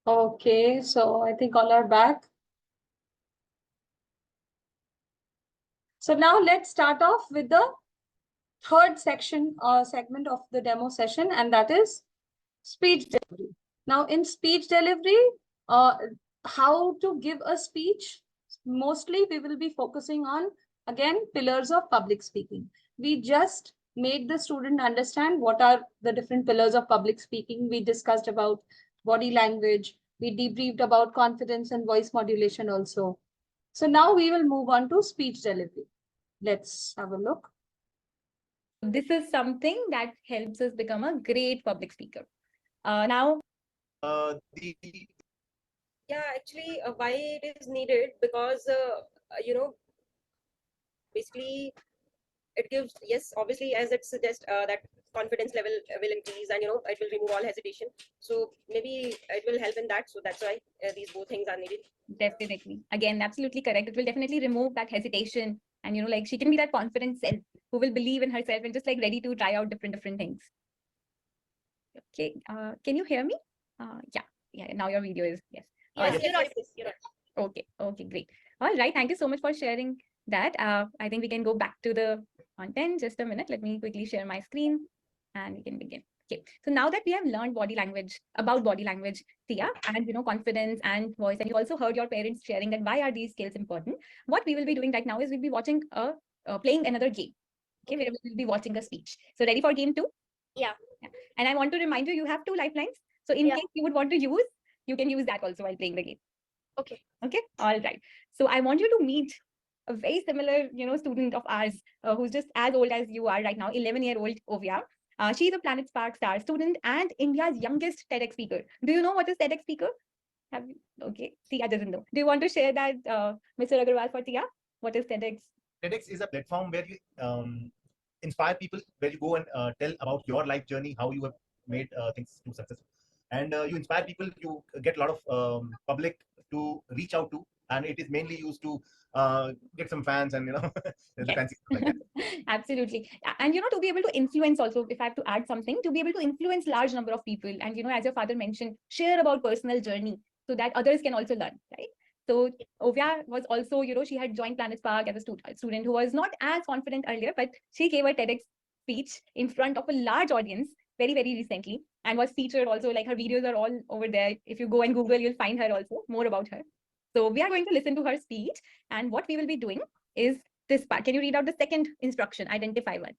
Okay, so I think all are back. So now let's start off with the third segment of the demo session, and that is speech delivery. Now, in speech delivery, uh, how to give a speech, mostly we will be focusing on, again, pillars of public speaking. We just made the student understand what are the different pillars of public speaking. We discussed about body language. We debriefed about confidence and voice modulation also. So now we will move on to speech delivery. Let's have a look. This is something that helps us become a great public speaker. Now, why it is needed, because basically it gives, yes, obviously, as it suggests, that confidence level will increase, and it will remove all hesitation. So maybe it will help in that. So that's why these both things are needed. definitely, again, absolutely correct. It will definitely remove that hesitation, and like she can be that confident self who will believe in herself and just like ready to try out different things. Okay, can you hear me? Yeah. Now your video is yes. Yes, you're right. Okay, great. All right, thank you so much for sharing that. I think we can go back to the content. Just a minute. Let me quickly share my screen, and we can begin. Okay, so now that we have learned about body language, Tia, and confidence and voice, and you also heard your parents sharing that why are these skills important. What we will be doing right now is we'll be watching playing another game. Okay, where we'll be watching a speech. So ready for game 2? Yeah. And I want to remind you, you have 2 lifelines. So in case you would want to use, you can use that also while playing the game. Okay. Okay, all right. So I want you to meet a very similar, student of ours who's just as old as you are right now, 11-year-old Ovia. She's a Planet Spark Star student and India's youngest TEDx speaker. Do you know what is TEDx speaker? Have you? Okay, Tia doesn't know. Do you want to share that, Mr. Agarwal, for Tia? What is TEDx? TEDx is a platform where you inspire people, where you go and tell about your life journey, how you have made things to success, and you inspire people. You get a lot of public to reach out to, and it is mainly used to get some fans and the fancy stuff like that. Absolutely. And to be able to influence also, if I have to add something, to be able to influence large number of people, and as your father mentioned, share about personal journey so that others can also learn, right? So Ovia was also, she had joined Planet Spark as a student who was not as confident earlier, but she gave a TEDx speech in front of a large audience very, very recently, and was featured also. Like, her videos are all over there. If you go and Google, you'll find her also, more about her. So we are going to listen to her speech, and what we will be doing is this part. Can you read out the second instruction? Identify one.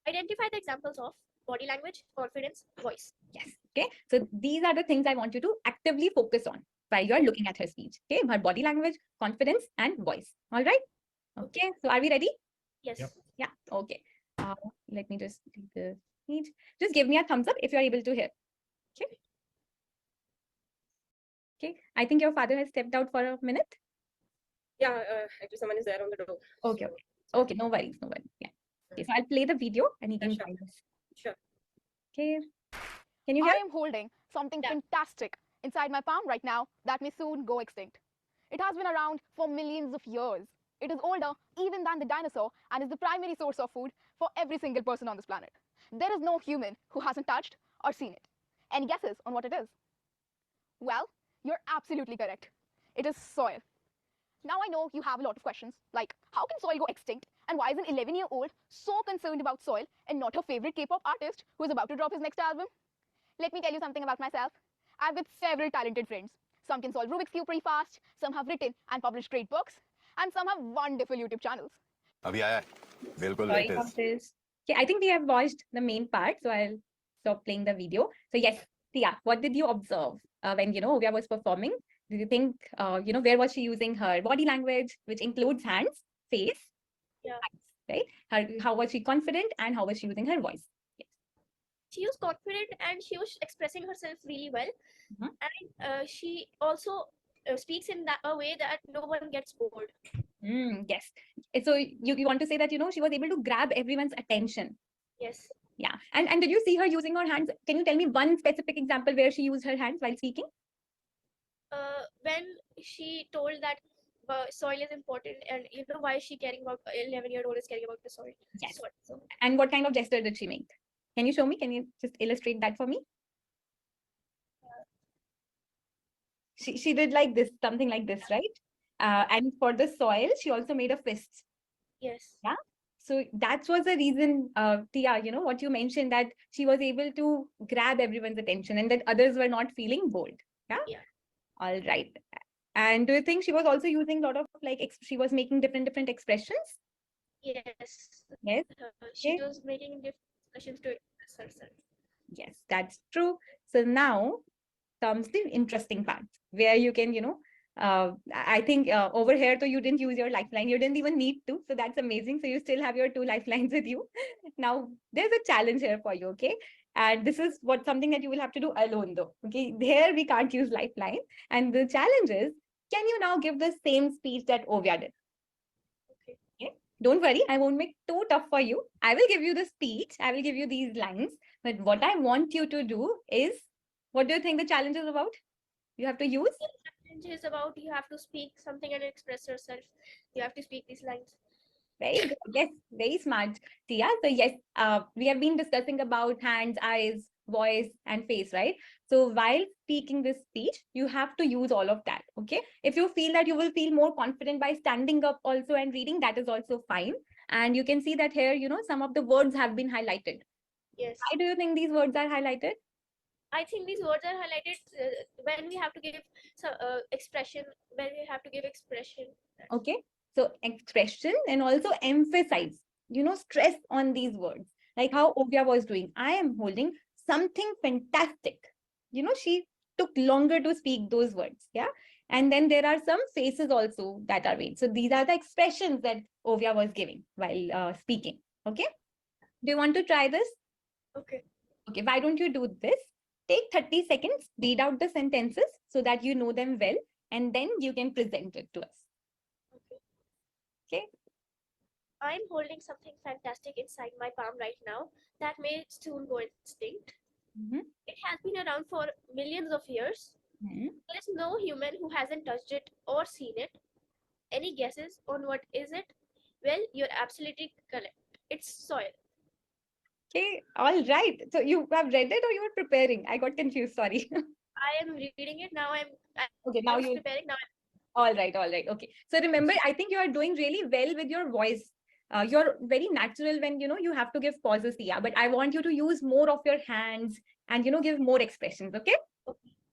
Identify the examples of body language, confidence, voice. Yes. Okay. So these are the things I want you to actively focus on while you are looking at her speech. Okay. Her body language, confidence, and voice. All right. Okay. So are we ready? Yes. Yep. Yeah. Okay. Let me just read the speech. Just give me a thumbs up if you're able to hear. Okay. Okay. I think your father has stepped out for a minute. Yeah, actually someone is there on the door. Okay. Okay. No worries. Yeah. Okay. So I'll play the video and you can Sure. find us. Sure. Okay. Can you hear? I am holding something fantastic inside my palm right now that may soon go extinct. It has been around for millions of years. It is older even than the dinosaur and is the primary source of food for every single person on this planet. There is no human who hasn't touched or seen it. Any guesses on what it is? Well, you're absolutely correct. It is soil. Now I know you have a lot of questions, like how can soil go extinct, and why is an 11-year-old so concerned about soil and not her favorite K-pop artist who is about to drop his next album? Let me tell you something about myself. I've got several talented friends. Some can solve Rubik's Cube pretty fast, some have written and published great books, and some have wonderful YouTube channels. अभी आया बिल्कुल Sorry about this. Okay, I think we have watched the main part, so I'll stop playing the video. So yes, Tia, what did you observe when Ovia was performing? Did you think where was she using her body language, which includes hands, face, eyes, right? How was she confident, and how was she using her voice? Yes. She was confident and she was expressing herself really well. And she also speaks in a way that no one gets bored. Yes. So you want to say that, she was able to grab everyone's attention. Yes. Yeah. And did you see her using her hands? Can you tell me one specific example where she used her hands while speaking? When she told that soil is important, and why is she caring about 11-year-old is caring about the soil. Yes. So, And what kind of gesture did she make? Can you show me? Can you just illustrate that for me? she did like this, something like this, right? And for the soil, she also made a fist. Yes. Yeah. So that was the reason, Tia, what you mentioned, that she was able to grab everyone's attention and that others were not feeling bored. Yeah. Yeah. All right. And do you think she was also using a lot of she was making different expressions? Yes. Yes. She Okay. was making different expressions to express herself. Yes, that's true. So now comes the interesting part where you can, I think over here, though, you didn't use your lifeline. You didn't even need to. So that's amazing. So you still have your 2 lifelines with you. Now, there's a challenge here for you, okay? And this is something that you will have to do alone, though. Okay, here we can't use lifeline. And the challenge is, can you now give the same speech that Ovia did? Okay. Okay? Don't worry, I won't make too tough for you. I will give you the speech. I will give you these lines. But what I want you to do is, what do you think the challenge is about? You have to use? The challenge is about you have to speak something and express yourself. You have to speak these lines. Very good. Yes, very smart, Tia. So yes, we have been discussing about hands, eyes, voice, and face, right? So while speaking this speech, you have to use all of that. Okay. If you feel that you will feel more confident by standing up also and reading, that is also fine. And you can see that here, some of the words have been highlighted. Yes. Why do you think these words are highlighted? I think these words are highlighted when we have to give some expression. When we have to give expression. Okay. So expression and also emphasize, stress on these words, like how Ovia was doing. I am holding something fantastic. She took longer to speak those words. Yeah. And then there are some faces also that are made. So these are the expressions that Ovia was giving while speaking. Okay. Do you want to try this? Okay. Okay. Why don't you do this? Take 30 seconds, read out the sentences so that you know them well, and then you can present it to us. Okay. I'm holding something fantastic inside my palm right now that may soon go extinct. Mhm. It has been around for millions of years. Mhm. There is no human who hasn't touched it or seen it. Any guesses on what is it? Well, you're absolutely correct. It's soil. Okay, all right. So you have read it or you were preparing? I got confused, sorry. I am reading it now. Okay, I now was you, preparing now. all right, all right. Okay. So remember, I think you are doing really well with your voice. You're very natural when, you have to give pauses, yeah, but I want you to use more of your hands and, give more expressions, okay?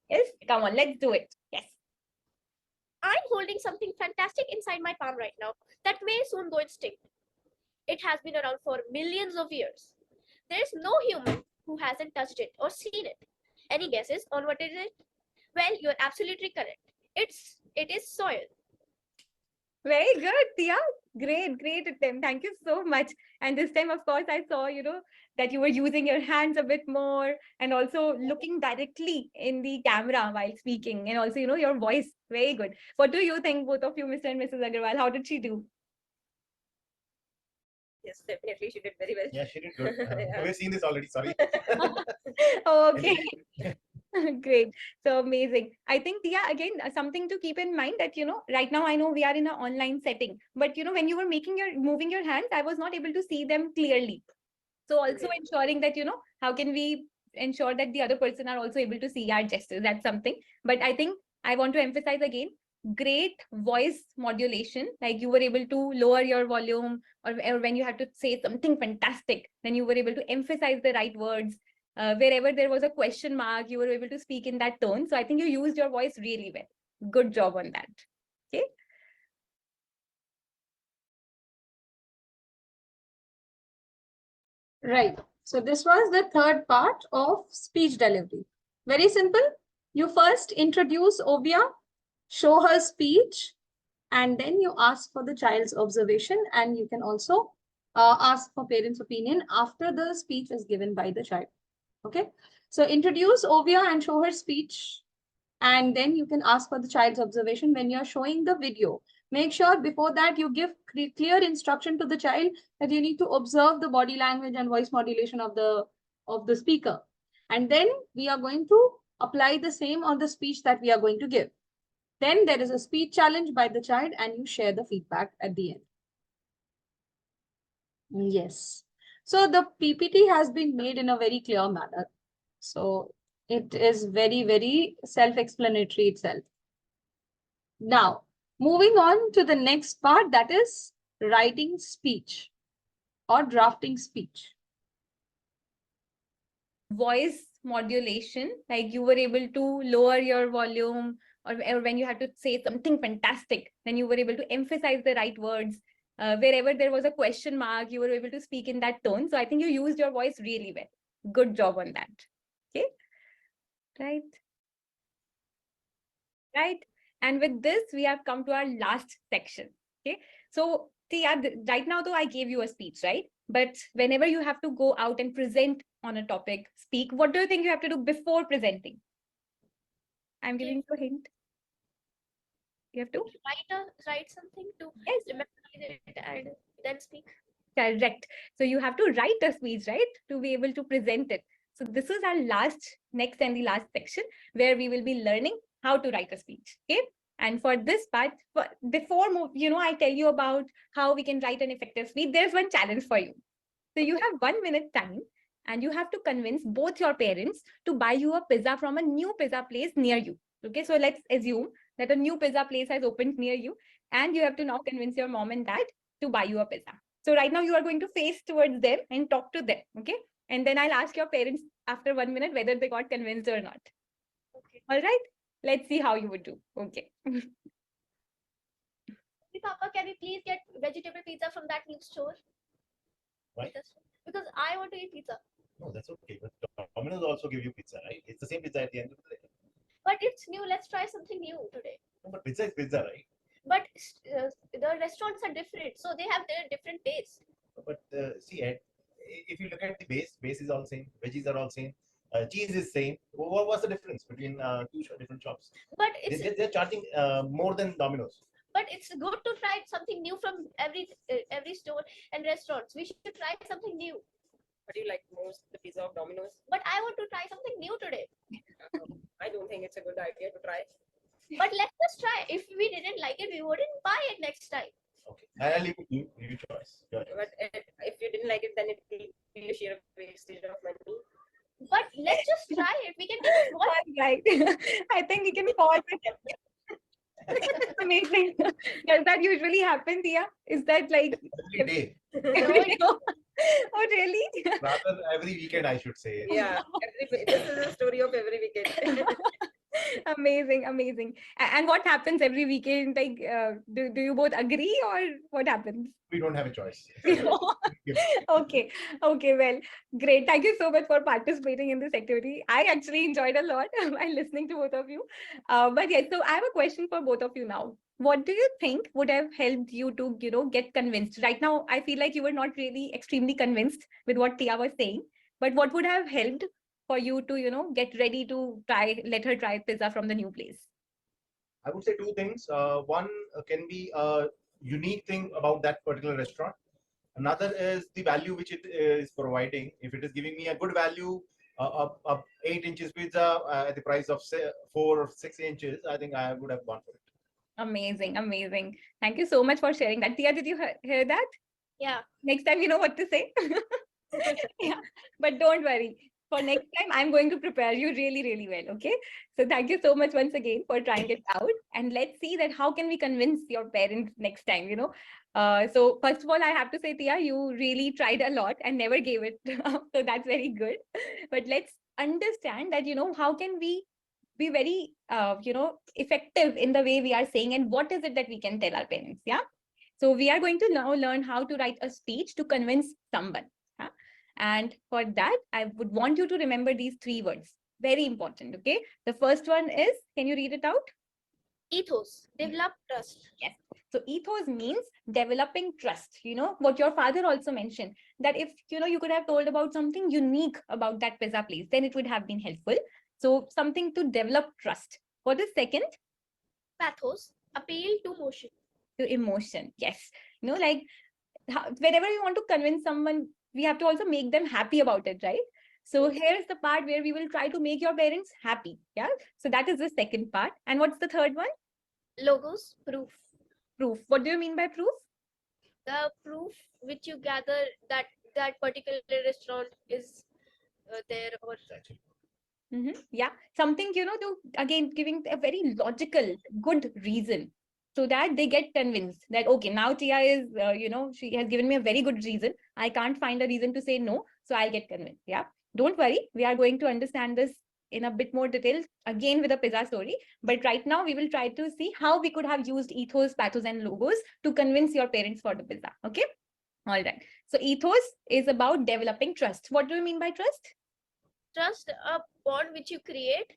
Yes, come on, let's do it. Yes. I'm holding something fantastic inside my palm right now that may soon go extinct. It has been around for millions of years. There is no human who hasn't touched it or seen it. Any guesses on what is it? Well, you're absolutely correct. It is soil. Very good, Tia. Great attempt. Thank you so much. And this time, of course, I saw, that you were using your hands a bit more and also looking directly in the camera while speaking. And also, your voice. Very good. What do you think, both of you, Mr. and Mrs. Agarwal? How did she do? Yes, definitely, she did very well. Yeah, she did good. Yeah. We've seen this already. Sorry. Okay. Great. So amazing. I think, Tia, again, something to keep in mind that, right now I know we are in an online setting, but, when you were moving your hands, I was not able to see them clearly. So also Okay. ensuring that, how can we ensure that the other person are also able to see our gestures? That's something. But I think I want to emphasize again, great voice modulation. Like you were able to lower your volume, or when you had to say something fantastic, then you were able to emphasize the right words. Wherever there was a question mark, you were able to speak in that tone. So I think you used your voice really well. Good job on that. Okay. Right. So this was the third part of speech delivery. Very simple. You first introduce Ovia, show her speech, and then you ask for the child's observation, and you can also ask for parents' opinion after the speech is given by the child. Okay. So introduce Ovia and show her speech, and then you can ask for the child's observation when you're showing the video. Make sure before that you give clear instruction to the child that you need to observe the body language and voice modulation of the speaker. And then we are going to apply the same on the speech that we are going to give. Then there is a speech challenge by the child and you share the feedback at the end. Yes. So the PPT has been made in a very clear manner. So it is very, very self-explanatory itself. Now, moving on to the next part, that is writing speech or drafting speech. Voice modulation, like you were able to lower your volume, or when you had to say something fantastic, then you were able to emphasize the right words. Wherever there was a question mark, you were able to speak in that tone. So I think you used your voice really well. Good job on that. Okay. Right. Right. And with this, we have come to our last section. Okay. So Tia, right now, though, I gave you a speech, right? But whenever you have to go out and present on a topic, speak, what do you think you have to do before presenting? I'm giving you a hint. You have to? Write something to Yes. memorize it and then speak. Correct. So you have to write a speech, right? To be able to present it. So this is our next and the last section where we will be learning how to write a speech. Okay. And for this part, before I tell you about how we can write an effective speech, there's one challenge for you. So you have 1 minute time and you have to convince both your parents to buy you a pizza from a new pizza place near you. Okay. So let's assume that a new pizza place has opened near you and you have to now convince your mom and dad to buy you a pizza. So right now you are going to face towards them and talk to them. Okay. And then I'll ask your parents after 1 minute whether they got convinced or not. Okay. All right. Let's see how you would do. Okay. Papa, can we please get vegetable pizza from that new store? Why? Because I want to eat pizza. No, that's okay. But Domino's also give you pizza, right? It's the same pizza at the end of the day. But it's new. Let's try something new today. No, but pizza is pizza, right? But the restaurants are different, so they have their different tastes. But see, Ed, if you look at the base is all same. Veggies are all same. Cheese is same. What was the difference between two different shops? But it's They're charging more than Domino's. but it's good to try something new from every store and restaurants. We should try something new. What do you like most? The pizza of Domino's? But I want to try something new today. I don't think it's a good idea to try. But let's just try. If we didn't like it, we wouldn't buy it next time. Okay, I'll leave it to you. Your choice. Your choice. But if you didn't like it, then it will be a sheer wastage of money. But let's just try it. We can take one. Right. I think we can pause it. Amazing. Does that usually happen, Tia? Is that like Every day, Oh, really? rather every weekend, I should say. Yeah, this is a story of every weekend. Amazing, amazing. And what happens every weekend? Like, do you both agree or what happens? We don't have a choice. Okay, okay, well, great. Thank you so much for participating in this activity. I actually enjoyed a lot while listening to both of you. But yeah, so I have a question for both of you now. What do you think would have helped you to, get convinced? Right now, I feel like you were not really extremely convinced with what Tia was saying, but what would have helped for you to, get ready to let her try pizza from the new place? I would say two things. One can be a unique thing about that particular restaurant. Another is the value which it is providing. If it is giving me a good value, a 8 inches pizza at the price of say 4 or 6 inches, I think I would have gone for it. Amazing, amazing. Thank you so much for sharing that. Tia, did you hear that? Yeah. Next time you know what to say. Yeah, but don't worry. For next time, I'm going to prepare you really, really well. Okay. So thank you so much once again for trying it out. And let's see that how can we convince your parents next time, So first of all, I have to say, Tia, you really tried a lot and never gave it up. So that's very good. But let's understand that, how can we be very, effective in the way we are saying and what is it that we can tell our parents. Yeah. So we are going to now learn how to write a speech to convince someone. Yeah? And for that, I would want you to remember these 3 words. Very important. Okay. The first one is, can you read it out? Ethos. Develop trust. Yes. So ethos means developing trust. What your father also mentioned, that if, you could have told about something unique about that pizza place, then it would have been helpful. So something to develop trust. For the second? Pathos. Appeal to motion. To emotion. Yes. Like whenever we want to convince someone, we have to also make them happy about it, right? So here's the part where we will try to make your parents happy. Yeah. So that is the second part. And what's the third one? Logos. Proof. Proof. What do you mean by proof? The proof which you gather that particular restaurant is there or Yeah, something, to again giving a very logical, good reason so that they get convinced that, okay, now Tia is, she has given me a very good reason. I can't find a reason to say no, so I'll get convinced. Yeah, don't worry. We are going to understand this in a bit more detail again with a pizza story. But right now, we will try to see how we could have used ethos, pathos, and logos to convince your parents for the pizza. Okay. All right. So ethos is about developing trust. What do you mean by trust? Trust a bond which you create,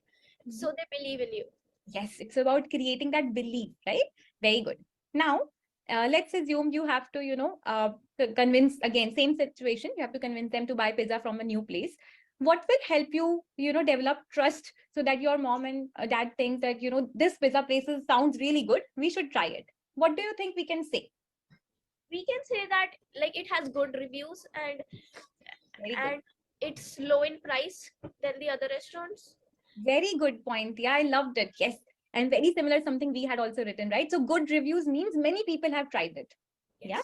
so they believe in you. Yes, it's about creating that belief, right? Very good. Now, let's assume you have to, convince, again, same situation. You have to convince them to buy pizza from a new place. What will help you, develop trust so that your mom and dad think that, this pizza place sounds really good. We should try it. What do you think we can say? We can say that like it has good reviews and Very good. and it's low in price than the other restaurants. Very good point. Yeah, I loved it. Yes. And very similar, something we had also written, right? So good reviews means many people have tried it. Yeah.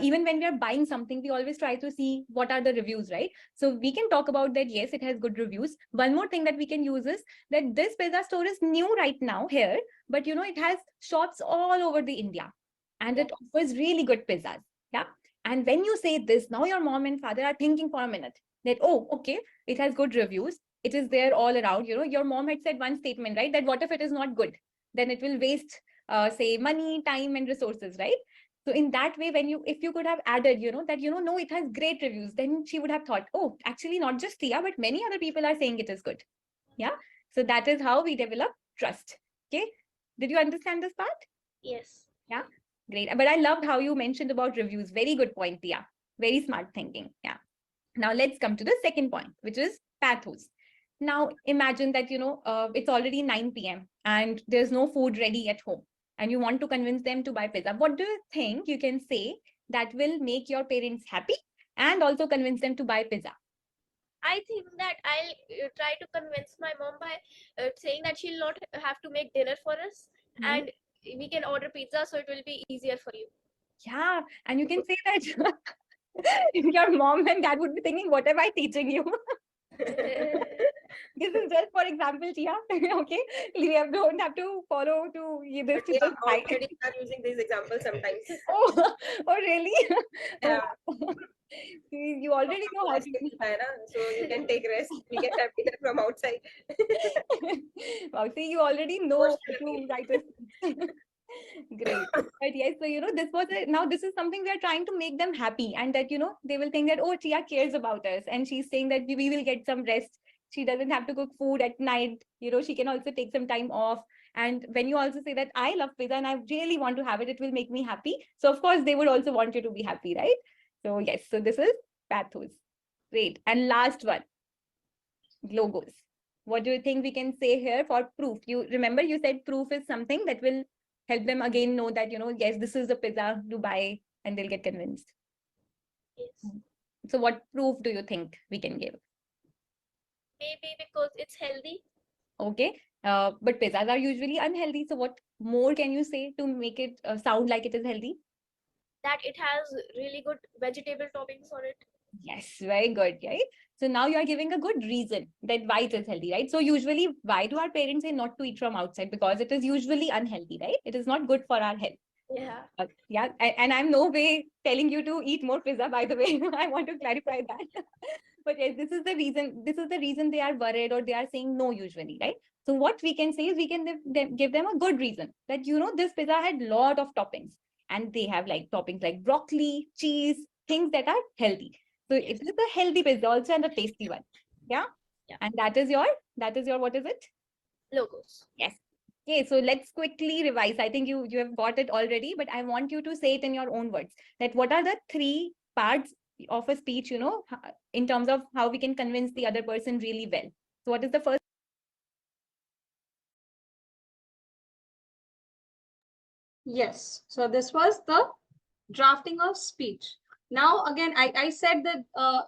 Even when we are buying something, we always try to see what are the reviews, right? So we can talk about that. Yes, it has good reviews. One more thing that we can use is that this pizza store is new right now here, but it has shops all over the India and it offers really good pizzas. Yeah. And when you say this, now your mom and father are thinking for a minute that, oh, okay, it has good reviews. It is there all around. Your mom had said one statement, right? That what if it is not good? Then it will waste, say, money, time, and resources, right? So in that way, if you could have added, that, no, it has great reviews, then she would have thought, oh, actually not just Tia, but many other people are saying it is good. Yeah. So that is how we develop trust. Okay. Did you understand this part? Yes. Yeah. Great. But I loved how you mentioned about reviews. Very good point, Tia. Very smart thinking. Yeah. Now let's come to the second point, which is pathos. Now imagine that, it's already 9 p.m. and there's no food ready at home and you want to convince them to buy pizza. What do you think you can say that will make your parents happy and also convince them to buy pizza? I think that I'll try to convince my mom by saying that she'll not have to make dinner for us and we can order pizza, so it will be easier for you. Yeah. And you can say that your mom and dad would be thinking, what am I teaching you? This is just for example, Tia. Okay, we don't have to follow to this. But yeah, already are using these examples sometimes. Oh, oh, really? Yeah. You already know how to. So you can take rest. We can have dinner from outside. Wow, see, you already know how to write a Great. But yes, so now this is something we are trying to make them happy, and that they will think that, oh, Tia cares about us, and she's saying that we will get some rest. She doesn't have to cook food at night. She can also take some time off. And when you also say that I love pizza and I really want to have it, it will make me happy. So of course they would also want you to be happy, right? So yes, so this is pathos. Great. And last one, logos. What do you think we can say here for proof? You remember you said proof is something that will help them again know that, yes, this is the pizza to buy and they'll get convinced. Yes. So what proof do you think we can give? Maybe because it's healthy. Okay. But pizzas are usually unhealthy. So what more can you say to make it sound like it is healthy? That it has really good vegetable toppings on it. Yes, very good, right? So now you are giving a good reason that why it is healthy, right? So usually, why do our parents say not to eat from outside? Because it is usually unhealthy, right? It is not good for our health. Yeah. Yeah, and I'm no way telling you to eat more pizza, by the way. I want to clarify that. But yes, this is the reason. This is the reason they are worried or they are saying no usually, right? So what we can say is we can give them a good reason that, this pizza had lot of toppings and they have like toppings like broccoli, cheese, things that are healthy. So it is a healthy pizza also and a tasty one. Yeah. And that is your, what is it? Logos. Yes. Okay, so let's quickly revise. I think you have got it already, but I want you to say it in your own words. That what are the 3 parts of a speech, in terms of how we can convince the other person really well. So what is the first? Yes. So this was the drafting of speech. Now, again, I said that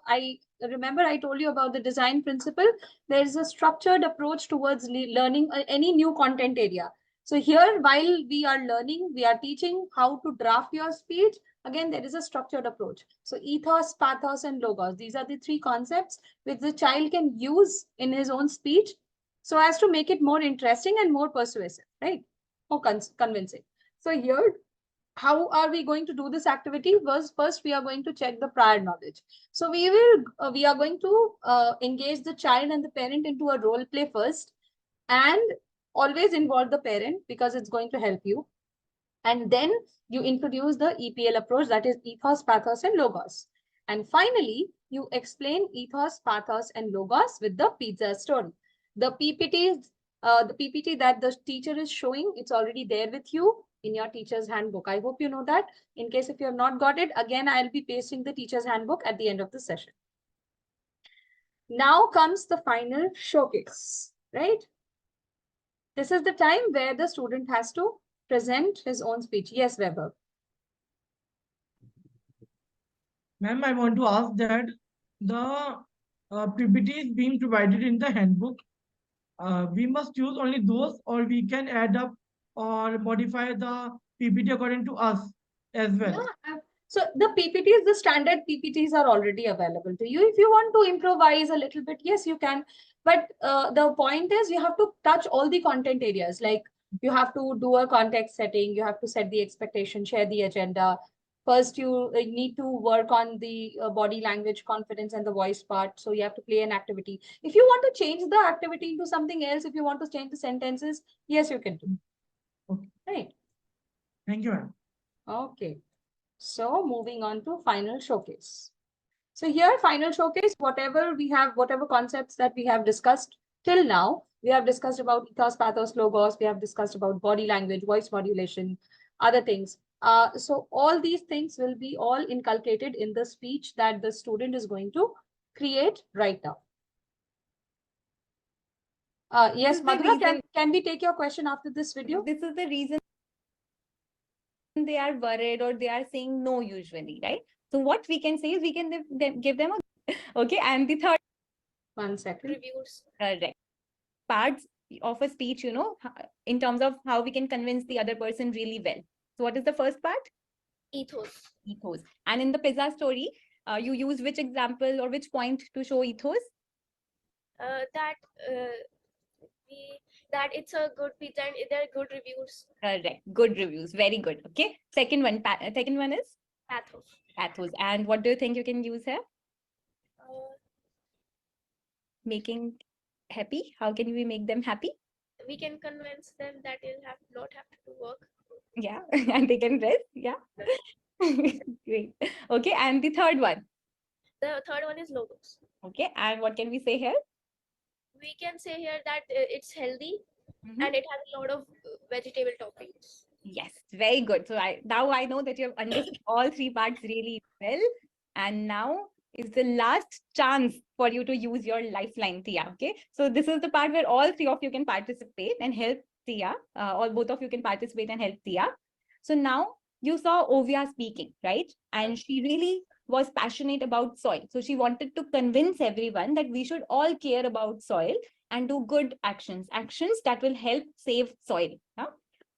I remember I told you about the design principle. There is a structured approach towards learning any new content area. So here, while we are learning, we are teaching how to draft your speech, Again, there is a structured approach. So ethos, pathos, and logos. These are the three concepts which the child can use in his own speech so as to make it more interesting and more persuasive, right? More convincing. So here, how are we going to do this activity? First we are going to check the prior knowledge. So we are going to engage the child and the parent into a role play first, and always involve the parent because it's going to help you. And then you introduce the EPL approach, that is ethos, pathos, and logos. And finally, you explain ethos, pathos, and logos with the pizza story. The PPT that the teacher is showing, it's already there with you in your teacher's handbook. I hope you know that. In case if you have not got it, again, I'll be pasting the teacher's handbook at the end of the session. Now comes the final showcase, right? This is the time where the student has to present his own speech. Yes, Weber. Ma'am, I want to ask that the PPT is being provided in the handbook. We must use only those, or we can add up or modify the PPT according to us as well. So the PPTs, the standard PPTs are already available to you. If you want to improvise a little bit, yes, you can. But the point is you have to touch all the content areas. Like you have to do a context setting, you have to set the expectation, share the agenda. First, you need to work on the body language, confidence, and the voice part. So you have to play an activity. If you want to change the activity into something else, if you want to change the sentences, yes, you can do. Okay. Right. Thank you, ma'am. Okay. So moving on to final showcase. So here, final showcase, whatever concepts that we have discussed till now, we have discussed about ethos, pathos, logos, we have discussed about body language, voice modulation, other things. So all these things will be all inculcated in the speech that the student is going to create right now. Yes, is the Madhura, can we take your question after this video? This is the reason they are worried or they are saying no usually, right? So what we can say is we can give them a okay. And the third 1 second. Reviews. correct parts of a speech, you know, in terms of how we can convince the other person really well. So what is the first part? Ethos. Ethos. And in the pizza story, you use which example or which point to show ethos? That it's a good pizza and there are good reviews. Correct. Good reviews. Very good. Okay. Second one is Pathos. pathos. And what do you think you can use here? Uh, Making happy. How can we make them happy? we can convince them that they'll not have to do work. Yeah. And they can rest. Yeah. Great. Okay. And the third one. The third one is logos. Okay. And what can we say here? We can say here that it's healthy Mhm. and it has a lot of vegetable toppings. Yes, very good. So now I know that you have understood all three parts really well. And now is the last chance for you to use your lifeline, Tia. Okay. So this is the part where all three of you can participate and help Tia. Or both of you can participate and help Tia. So now you saw Ovia speaking, right? And she really was passionate about soil. So she wanted to convince everyone that we should all care about soil and do good actions that will help save soil. Huh?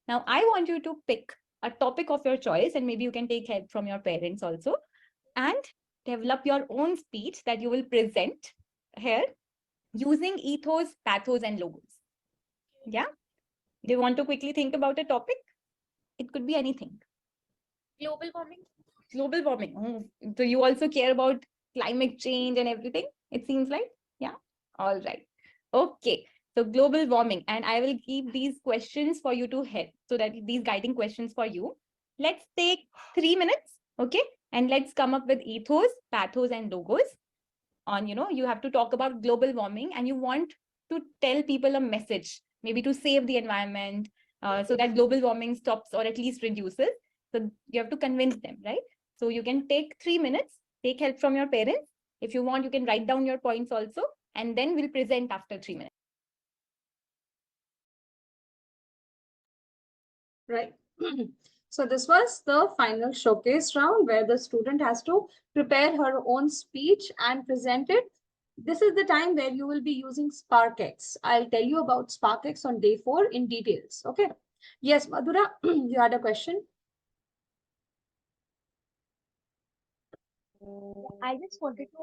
Now, I want you to pick a topic of your choice, and maybe you can take help from your parents also, and develop your own speech that you will present here using ethos, pathos, and logos. Yeah? Do you want to quickly think about a topic? It could be anything. Global warming. Global warming. Oh, so you also care about climate change and everything, it seems like? Yeah? All right. Okay. So global warming, and I will keep these questions for you to help. So that these guiding questions for you. Let's take 3 minutes, okay? And let's come up with ethos, pathos, and logos. On, you know, you have to talk about global warming and you want to tell people a message, maybe to save the environment, so that global warming stops or at least reduces. So you have to convince them, right? So you can take 3 minutes, take help from your parents. If you want, you can write down your points also, and then we'll present after 3 minutes. Right. So this was the final showcase round where the student has to prepare her own speech and present it. This is the time where you will be using SparkX. I'll tell you about SparkX on day 4 in details. Okay. Yes, Madhura, you had a question. I just wanted to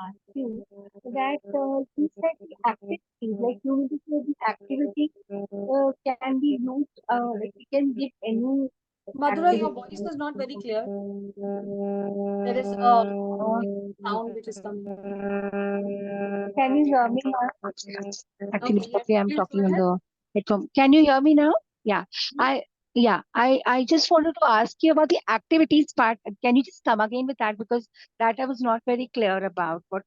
ask you that you said the activities, like you need to say the activity can be used, like we can give any Madhura, your activity. voice is not very clear. There is sound which is coming. Can you hear me now? Actually, Okay, yes, probably I'm please go talking on ahead. the headphone. Can you hear me now? Yeah. I I just wanted to ask you about the activities part. Can you just come again with that because that I was not very clear about what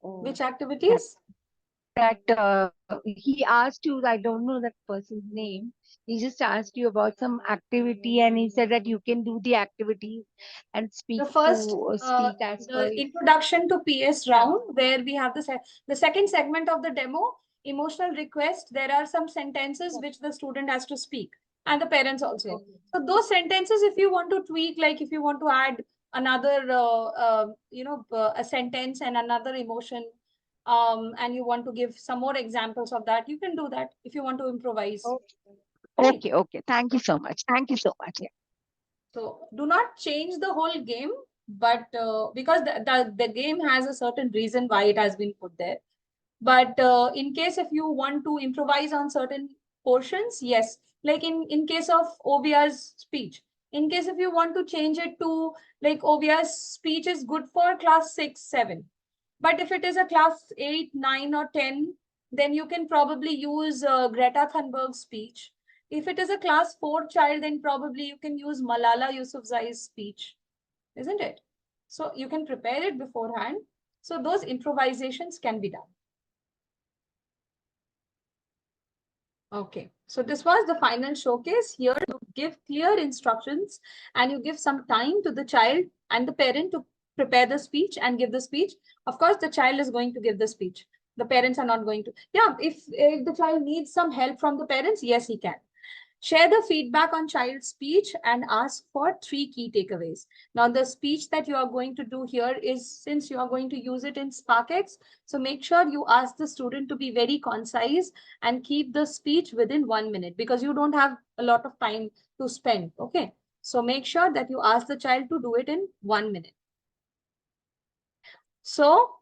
Which that activities? that he asked you. I don't know that person's name. He just asked you about some activity and he said that you can do the activity and speak The first, to speak as per. the introduction to PS round, where we have the second segment of the demo, emotional request. There are some sentences which the student has to speak, and the parents also. So those sentences, if you want to tweak, like if you want to add another, a sentence and another emotion, and you want to give some more examples of that, you can do that if you want to improvise. Right? Okay, okay. Thank you so much. Thank you so much. Yeah. So do not change the whole game, but because the game has a certain reason why it has been put there. But in case if you want to improvise on certain portions, yes, like in case of Ovia's speech, in case if you want to change it to like Ovia's speech is good for class 6, 7. But if it is a class 8, 9 or 10, then you can probably use Greta Thunberg's speech. If it is a class 4 child, then probably you can use Malala Yousafzai's speech, isn't it? So you can prepare it beforehand. So those improvisations can be done. Okay, so this was the final showcase. Here you give clear instructions and you give some time to the child and the parent to prepare the speech and give the speech. Of course, the child is going to give the speech. The parents are not going to. Yeah, if the child needs some help from the parents, yes, he can. Share the feedback on child's speech and ask for 3 key takeaways. Now, the speech that you are going to do here is, since you are going to use it in SparkX, so make sure you ask the student to be very concise and keep the speech within 1 minute because you don't have a lot of time to spend. Okay. So make sure that you ask the child to do it in 1 minute. So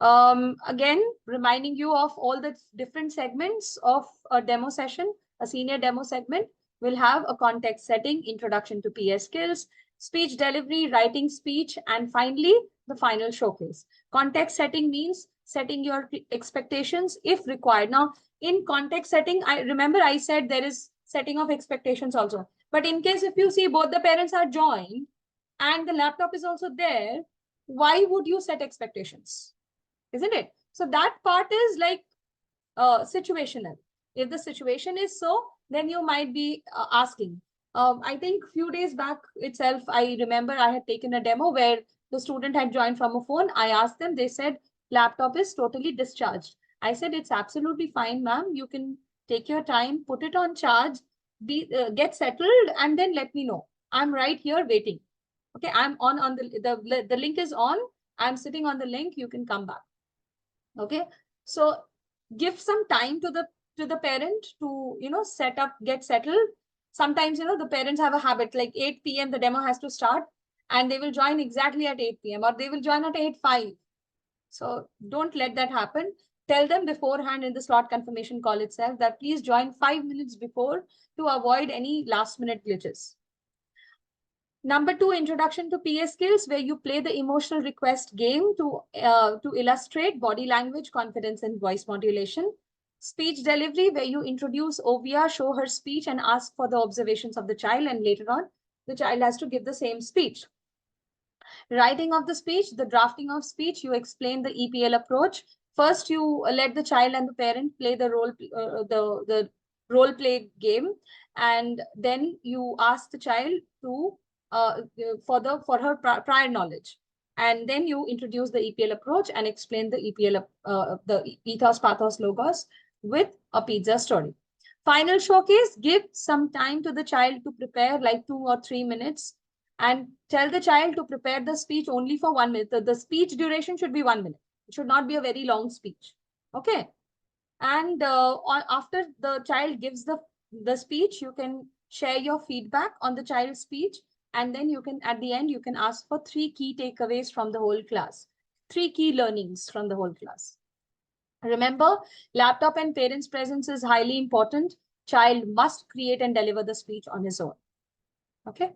again, reminding you of all the different segments of a demo session. A senior demo segment will have a context setting, introduction to PS skills, speech delivery, writing speech, and finally, the final showcase. Context setting means setting your expectations if required. Now, in context setting, I remember I said there is setting of expectations also. But in case if you see both the parents are joined and the laptop is also there, why would you set expectations? Isn't it? So that part is like situational. If the situation is so, then you might be asking. I think few days back itself, I remember I had taken a demo where the student had joined from a phone. I asked them, they said, laptop is totally discharged. I said, it's absolutely fine, ma'am. You can take your time, put it on charge, get settled, and then let me know. I'm right here waiting. Okay, I'm on the link is on. I'm sitting on the link. You can come back. Okay, so give some time to the parent to set up, get settled. Sometimes the parents have a habit like 8 p.m. the demo has to start, and they will join exactly at 8 p.m. or they will join at 8:05. So don't let that happen. Tell them beforehand in the slot confirmation call itself that please join 5 minutes before to avoid any last minute glitches. Number 2, introduction to PS skills, where you play the emotional request game to illustrate body language, confidence, and voice modulation. Speech delivery, where you introduce Ovia, show her speech, and ask for the observations of the child, and later on, the child has to give the same speech. Writing of the speech, the drafting of speech, you explain the EPL approach. First, you let the child and the parent play the role play game, and then you ask the child to for her prior knowledge, and then you introduce the EPL approach and explain the EPL the ethos, pathos, logos with a pizza story. Final showcase, give some time to the child to prepare, like 2 or 3 minutes, and tell the child to prepare the speech only for 1 minute. The speech duration should be 1 minute. It should not be a very long speech. Okay. And after the child gives the speech, you can share your feedback on the child's speech. And then you can, at the end, you can ask for 3 key takeaways from the whole class, 3 key learnings from the whole class. Remember, laptop and parents' presence is highly important. Child must create and deliver the speech on his own. Okay.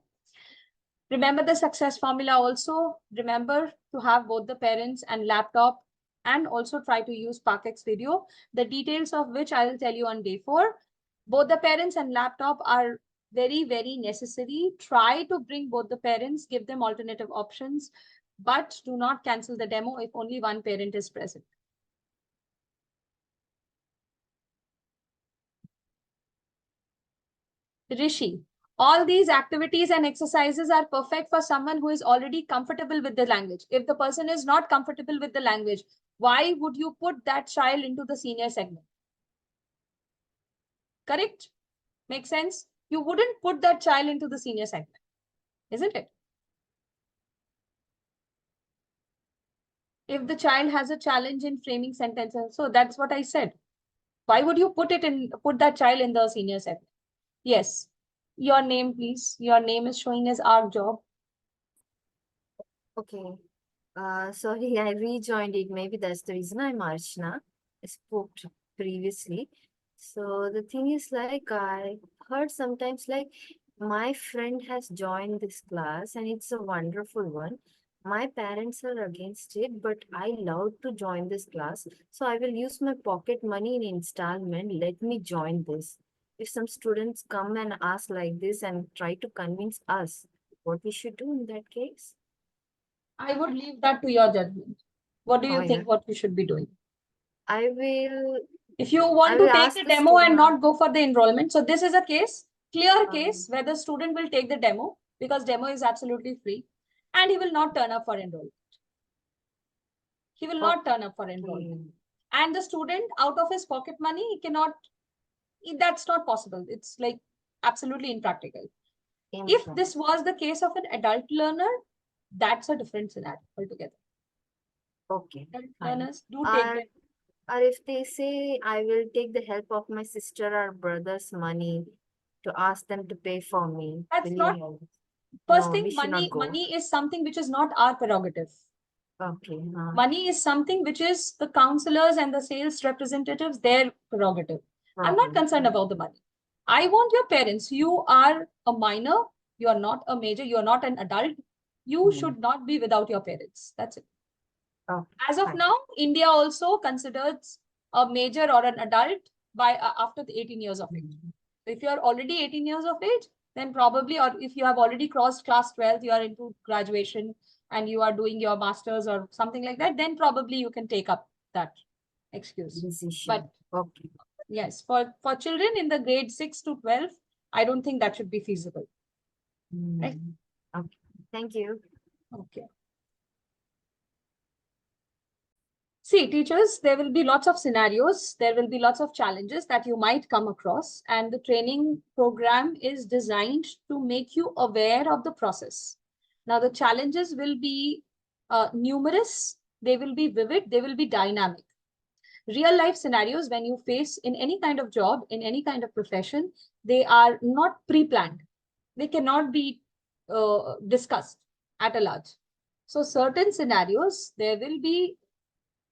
Remember the success formula also. Remember to have both the parents and laptop, and also try to use Parkex video, the details of which I will tell you on day 4. Both the parents and laptop are very, very necessary. Try to bring both the parents, give them alternative options, but do not cancel the demo if only one parent is present. Rishi, all these activities and exercises are perfect for someone who is already comfortable with the language. If the person is not comfortable with the language, why would you put that child into the senior segment? Correct? Make sense? You wouldn't put that child into the senior segment, isn't it? If the child has a challenge in framing sentences, so that's what I said. Why would you put that child in the senior segment? Yes. Your name, please. Your name is showing as our job. Okay. Sorry, I rejoined it. Maybe that's the reason. I'm Archana. I spoke previously. So the thing is, like, I heard sometimes, like, my friend has joined this class and it's a wonderful one. My parents are against it, but I love to join this class. So I will use my pocket money in installment. Let me join this. If some students come and ask like this and try to convince us, what we should do in that case? I would leave that to your judgment. What do you Oh, think yeah. what you should be doing? I will. If you I want to will take ask the the demo and student. not go for the enrollment, so this is a case, clear Um, case, where the student will take the demo because demo is absolutely free and he will not turn up for enrollment. He will not turn up for enrollment. And the student, out of his pocket money, he cannot, that's not possible. It's like absolutely impractical. If this was the case of an adult learner, that's a different scenario altogether. Okay. Adult Fine. learners do take Or, them. or if they say, I will take the help of my sister or brother's money to ask them to pay for me. That's Will you not, help? first No, thing, we should not go. money is something which is not our prerogative. Okay. Money is something which is the counselors and the sales representatives, their prerogative. I'm not concerned about the money. I want your parents. You are a minor. You are not a major. You are not an adult. You should not be without your parents. That's it. As of now, India also considers a major or an adult by after the 18 years of age. So if you are already 18 years of age, then probably, or if you have already crossed class 12, you are into graduation and you are doing your masters or something like that, then probably you can take up that excuse. But okay. Yes, for children in the grade 6 to 12, I don't think that should be feasible. Right? Okay. Thank you. Okay. See, teachers, there will be lots of scenarios. There will be lots of challenges that you might come across. And the training program is designed to make you aware of the process. Now, the challenges will be numerous. They will be vivid. They will be dynamic. Real life scenarios, when you face in any kind of job, in any kind of profession, they are not pre-planned. They cannot be discussed at a large. So certain scenarios, there will be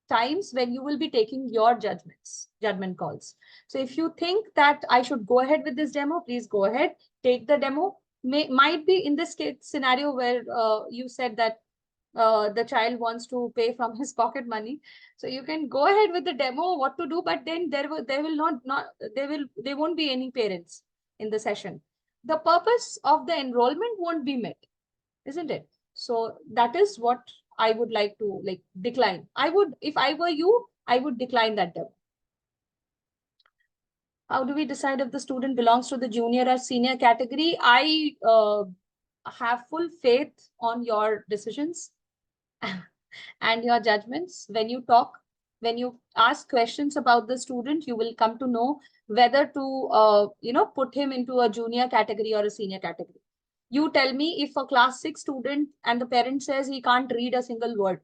times when you will be taking your judgment calls. So if you think that I should go ahead with this demo, please go ahead, take the demo. Might be in this case scenario where you said that the child wants to pay from his pocket money. So you can go ahead with the demo, what to do, but then there won't be any parents in the session. The purpose of the enrollment won't be met, isn't it? So that is what I would like to decline. If I were you, I would decline that demo. How do we decide if the student belongs to the junior or senior category? I have full faith on your decisions and your judgments. When you talk, when you ask questions about the student, you will come to know whether to put him into a junior category or a senior category. You tell me, if a class 6 student and the parent says he can't read a single word,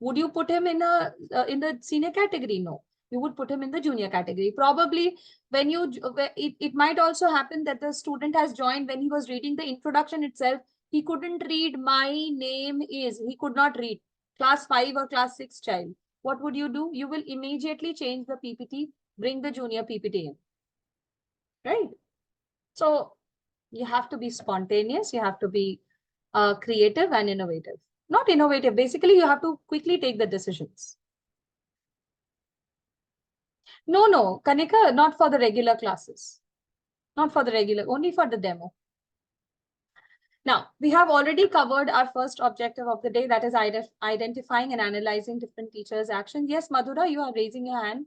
would you put him in the senior category? No, you would put him in the junior category. Probably it might also happen that the student has joined when he was reading the introduction itself. he couldn't read my name is, he could not read, class 5 or class 6 child, what would you do? You will immediately change the PPT, bring the junior PPT in, right? So you have to be spontaneous, you have to be creative and innovative. Not innovative, basically you have to quickly take the decisions. No, Kanika, not for the regular classes. Not for the regular, only for the demo. Now, we have already covered our first objective of the day, that is identifying and analyzing different teachers' actions. Yes, Madhura, you are raising your hand.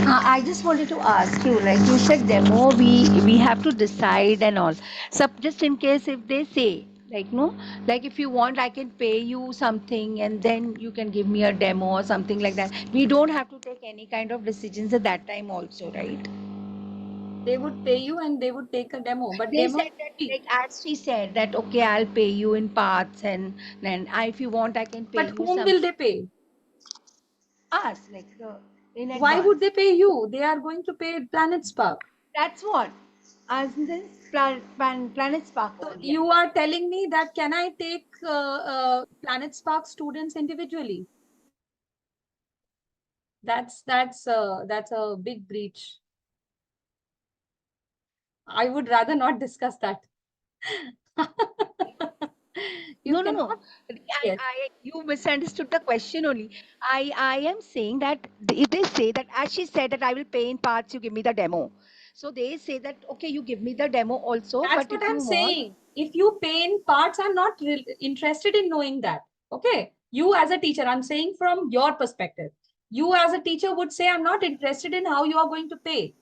I just wanted to ask you, like you said, demo, we have to decide and all. So just in case if they say, like, no, like if you want, I can pay you something and then you can give me a demo or something like that. We don't have to take any kind of decisions at that time also, right? They would pay you and they would take a demo, but They demo said that, like as she said that, okay, I'll pay you in parts and then if you want, I can pay but you whom some will they pay? us, like in Why advance. would they pay you? They are going to pay Planet Spark. That's what. As in this Planet Spark. So only. you are telling me that can I take Planet Spark students individually? That's a big breach. I would rather not discuss that. You No. cannot- Yes. You misunderstood the question only. I am saying that if they say that, as she said that I will pay in parts, you give me the demo. So they say that, okay, you give me the demo also, That's but what if I'm you saying. If you pay in parts, I'm not interested in knowing that. Okay. You as a teacher, I'm saying from your perspective. You as a teacher would say, I'm not interested in how you are going to pay.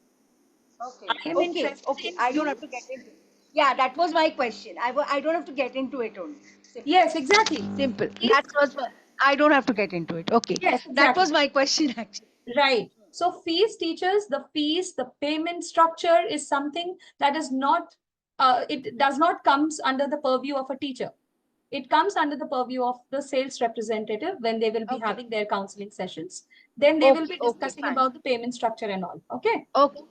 I am interested in I don't you. have to get into it. Yeah, that was my question. I don't have to get into it only. Simple. Yes, exactly. Simple. That was I don't have to get into it. Okay. Yes, That exactly. was my question actually. Right. So fees, teachers, the fees, the payment structure is something that is not, it does not comes under the purview of a teacher. It comes under the purview of the sales representative when they will be Okay. having their counseling sessions. Then they will be Okay, discussing fine. about the payment structure and all. Okay. Okay.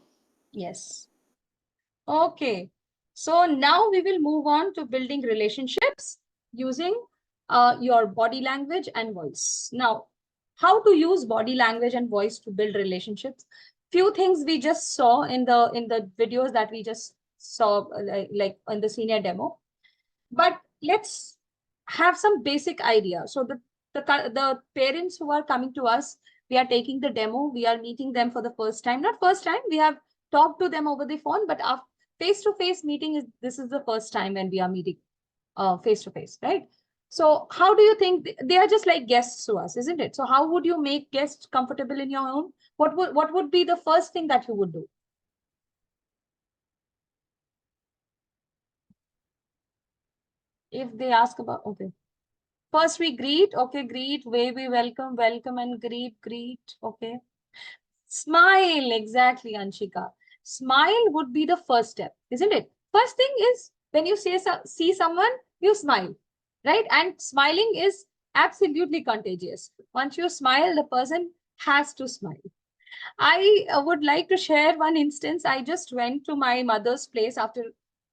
Yes. Okay. So now we will move on to building relationships using your body language and voice. Now, how to use body language and voice to build relationships? Few things we just saw in the videos that we just saw, like in the senior demo. But let's have some basic idea. So the parents who are coming to us, we are taking the demo, we are meeting them for the first time. Not first time, we have talked to them over the phone, but our face-to-face meeting is this is the first time when we are meeting face-to-face, right? So how do you think they are just like guests to us, isn't it? So how would you make guests comfortable in your home? What would be the first thing that you would do? If they ask about, okay. First we greet, okay, greet, wave, welcome, welcome and greet, okay. Smile, exactly, Anshika. Smile would be the first step, isn't it? First thing is when you see someone, you smile, right? And smiling is absolutely contagious. Once you smile, the person has to smile. I would like to share one instance. I just went to my mother's place after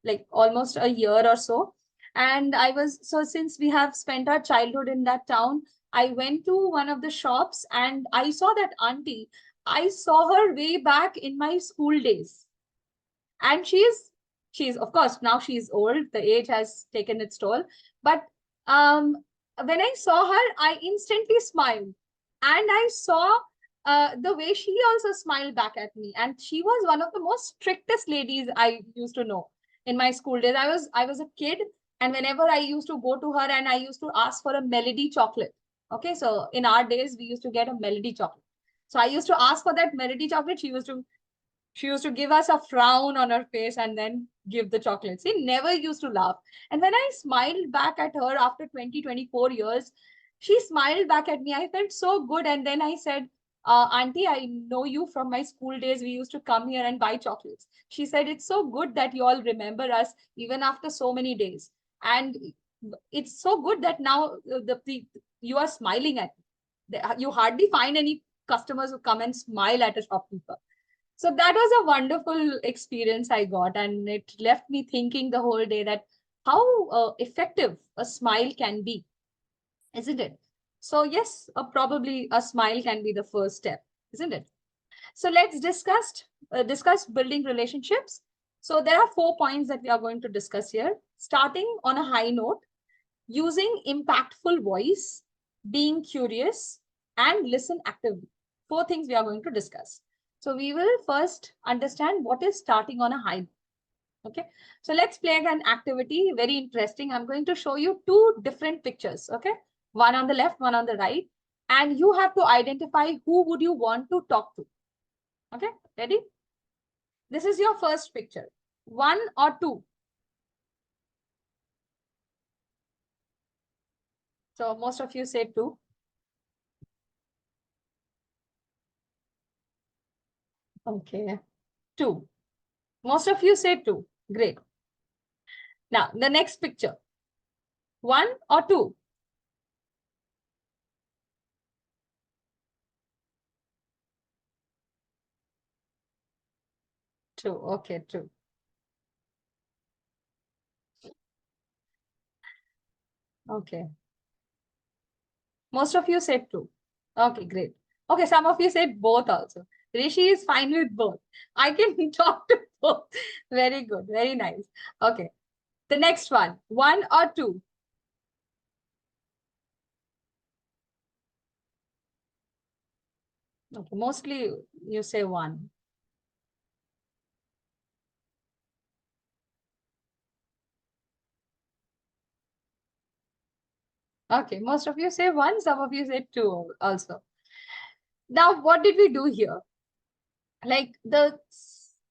like almost a year or so. And so since we have spent our childhood in that town, I went to one of the shops and I saw that auntie. I saw her way back in my school days. And she's of course, now she's old. The age has taken its toll. But when I saw her, I instantly smiled. And I saw the way she also smiled back at me. And she was one of the most strictest ladies I used to know in my school days. I was a kid, and whenever I used to go to her and I used to ask for a Melody chocolate. Okay, so in our days, we used to get a Melody chocolate. So I used to ask for that Melody chocolate. She used to give us a frown on her face and then give the chocolates. She never used to laugh. And when I smiled back at her after 24 years, she smiled back at me. I felt so good. And then I said, Auntie, I know you from my school days. We used to come here and buy chocolates. She said, it's so good that you all remember us even after so many days. And it's so good that now you are smiling at me. You hardly find any customers who come and smile at a shopkeeper. So that was a wonderful experience I got, and it left me thinking the whole day that how effective a smile can be, isn't it? So yes, probably a smile can be the first step, isn't it? So let's discuss building relationships. So there are 4 points that we are going to discuss here. Starting on a high note, using impactful voice, being curious, and listen actively. 4 things we are going to discuss. So we will first understand what is starting on a high note. Okay, so let's play an activity. Very interesting. I'm going to show you 2 different pictures. Okay, one on the left, one on the right, and you have to identify who would you want to talk to. Okay, ready? This is your first picture. 1 or 2? So most of you said 2. Okay, 2. Most of you said 2. Great. Now, the next picture. 1 or 2? Two. Okay, 2. Okay. Most of you said 2. Okay, great. Okay, some of you said both also. Rishi is fine with both. I can talk to both. Very good. Very nice. Okay. The next one. 1 or 2? Okay, mostly you say 1. Okay, most of you say 1, some of you say 2 also. Now, what did we do here? Like the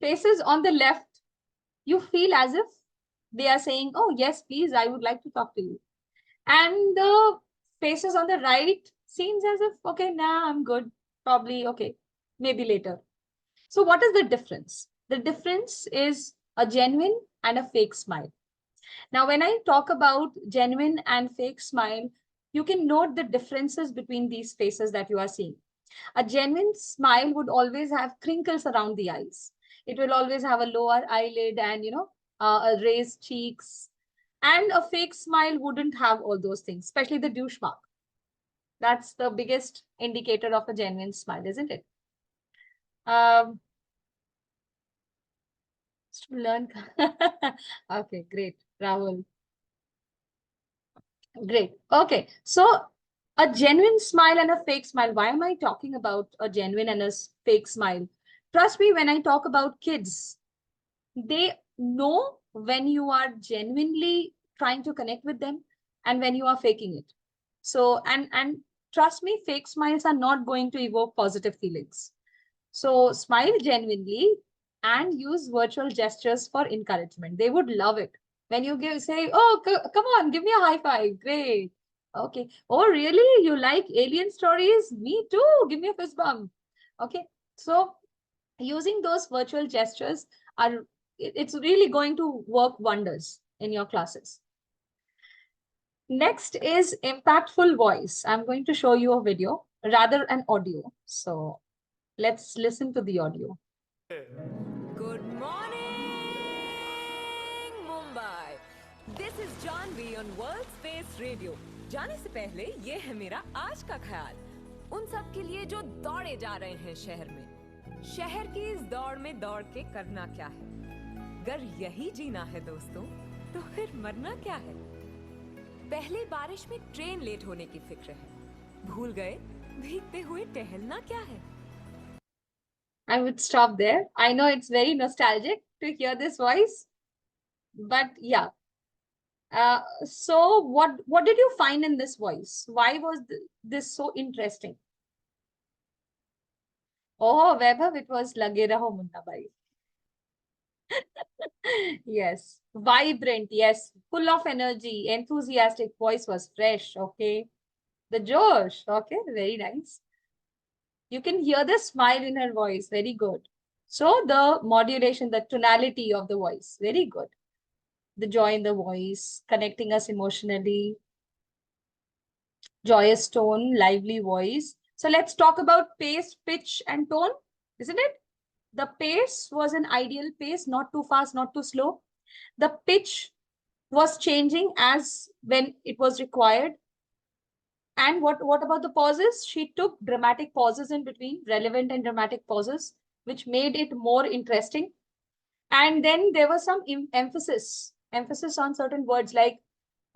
faces on the left, you feel as if they are saying, oh, yes, please, I would like to talk to you. And the faces on the right seems as if, okay, nah, I'm good. Probably, okay, maybe later. So what is the difference? The difference is a genuine and a fake smile. Now, when I talk about genuine and fake smile, you can note the differences between these faces that you are seeing. A genuine smile would always have crinkles around the eyes. It will always have a lower eyelid and, a raised cheeks. And a fake smile wouldn't have all those things, especially the douche mark. That's the biggest indicator of a genuine smile, isn't it? To learn. Okay, great, Rahul. Great. Okay, so a genuine smile and a fake smile. Why am I talking about a genuine and a fake smile? Trust me, when I talk about kids, they know when you are genuinely trying to connect with them and when you are faking it. So, and trust me, fake smiles are not going to evoke positive feelings. So smile genuinely and use virtual gestures for encouragement. They would love it. When you say, oh, come on, give me a high five. Great. Okay. Oh, really? You like alien stories? Me too. Give me a fist bump. Okay. So using those virtual gestures it's really going to work wonders in your classes. Next is impactful voice. I'm going to show you a video, rather an audio. So let's listen to the audio. Good morning, Mumbai. This is Janvi on World Space Radio. जाने से पहले ये है मेरा आज का ख्याल उन सब के लिए जो दौड़े जा रहे हैं शहर में। शहर की इस दौड़ में दौड़ के करना क्या है? अगर यही जीना है दोस्तों, तो फिर मरना क्या है? पहले बारिश में ट्रेन लेट होने की फिक्र है। भूल गए भीगते हुए टहलना क्या है? I would stop there. I know it's very nostalgic to hear this voice, but yeah. So what did you find in this voice? Why was this so interesting? Oh, Vaibhav, it was Lage Raho Munna Bhai. Yes, vibrant, yes, full of energy, enthusiastic voice was fresh, okay. The Josh, okay, very nice. You can hear the smile in her voice, very good. So the modulation, the tonality of the voice, very good. The joy in the voice, connecting us emotionally, joyous tone, lively voice. So let's talk about pace, pitch, and tone, isn't it? The pace was an ideal pace, not too fast, not too slow. The pitch was changing as when it was required. And what about the pauses? She took dramatic pauses in between, relevant and dramatic pauses, which made it more interesting. And then there was some emphasis on certain words, like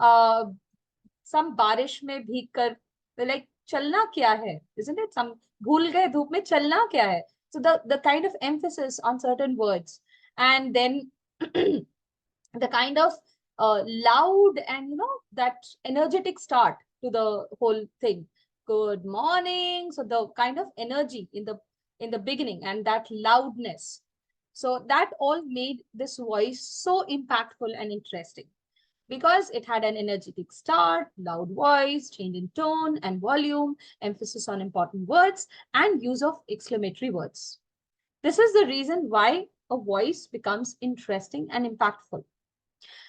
some बारिश में भीग कर, like चलना क्या है, isn't it? Some भूल गए धूप में चलना क्या है. So the kind of emphasis on certain words, and then the kind of loud and that energetic start to the whole thing. Good morning. So the kind of energy in the beginning and that loudness. So that all made this voice so impactful and interesting, because it had an energetic start, loud voice, change in tone and volume, emphasis on important words, and use of exclamatory words. This is the reason why a voice becomes interesting and impactful.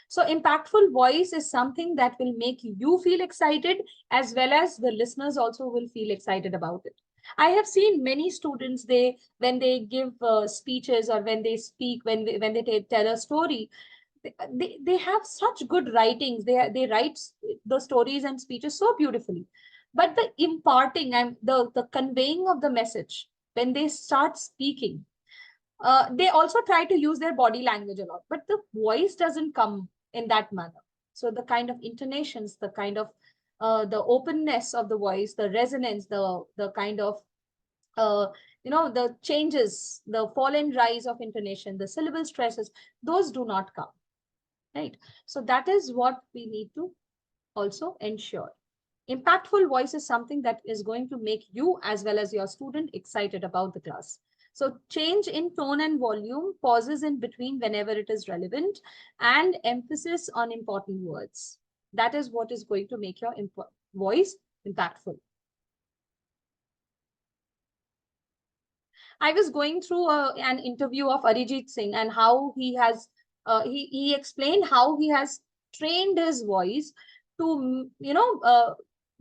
So impactful voice is something that will make you feel excited, as well as the listeners also will feel excited about it. I have seen many students, when they give speeches, or when they speak, when they tell a story, they have such good writings. They write the stories and speeches so beautifully. But the imparting and the conveying of the message, when they start speaking, they also try to use their body language a lot, but the voice doesn't come in that manner. So the kind of intonations, the kind of the openness of the voice, the resonance, the kind of the changes, the fall and rise of intonation, the syllable stresses, those do not come, right? So that is what we need to also ensure. Impactful voice is something that is going to make you as well as your student excited about the class. So change in tone and volume, pauses in between whenever it is relevant, and emphasis on important words. That is what is going to make your voice impactful. I was going through an interview of Arijit Singh, and how he has, he explained how he has trained his voice to,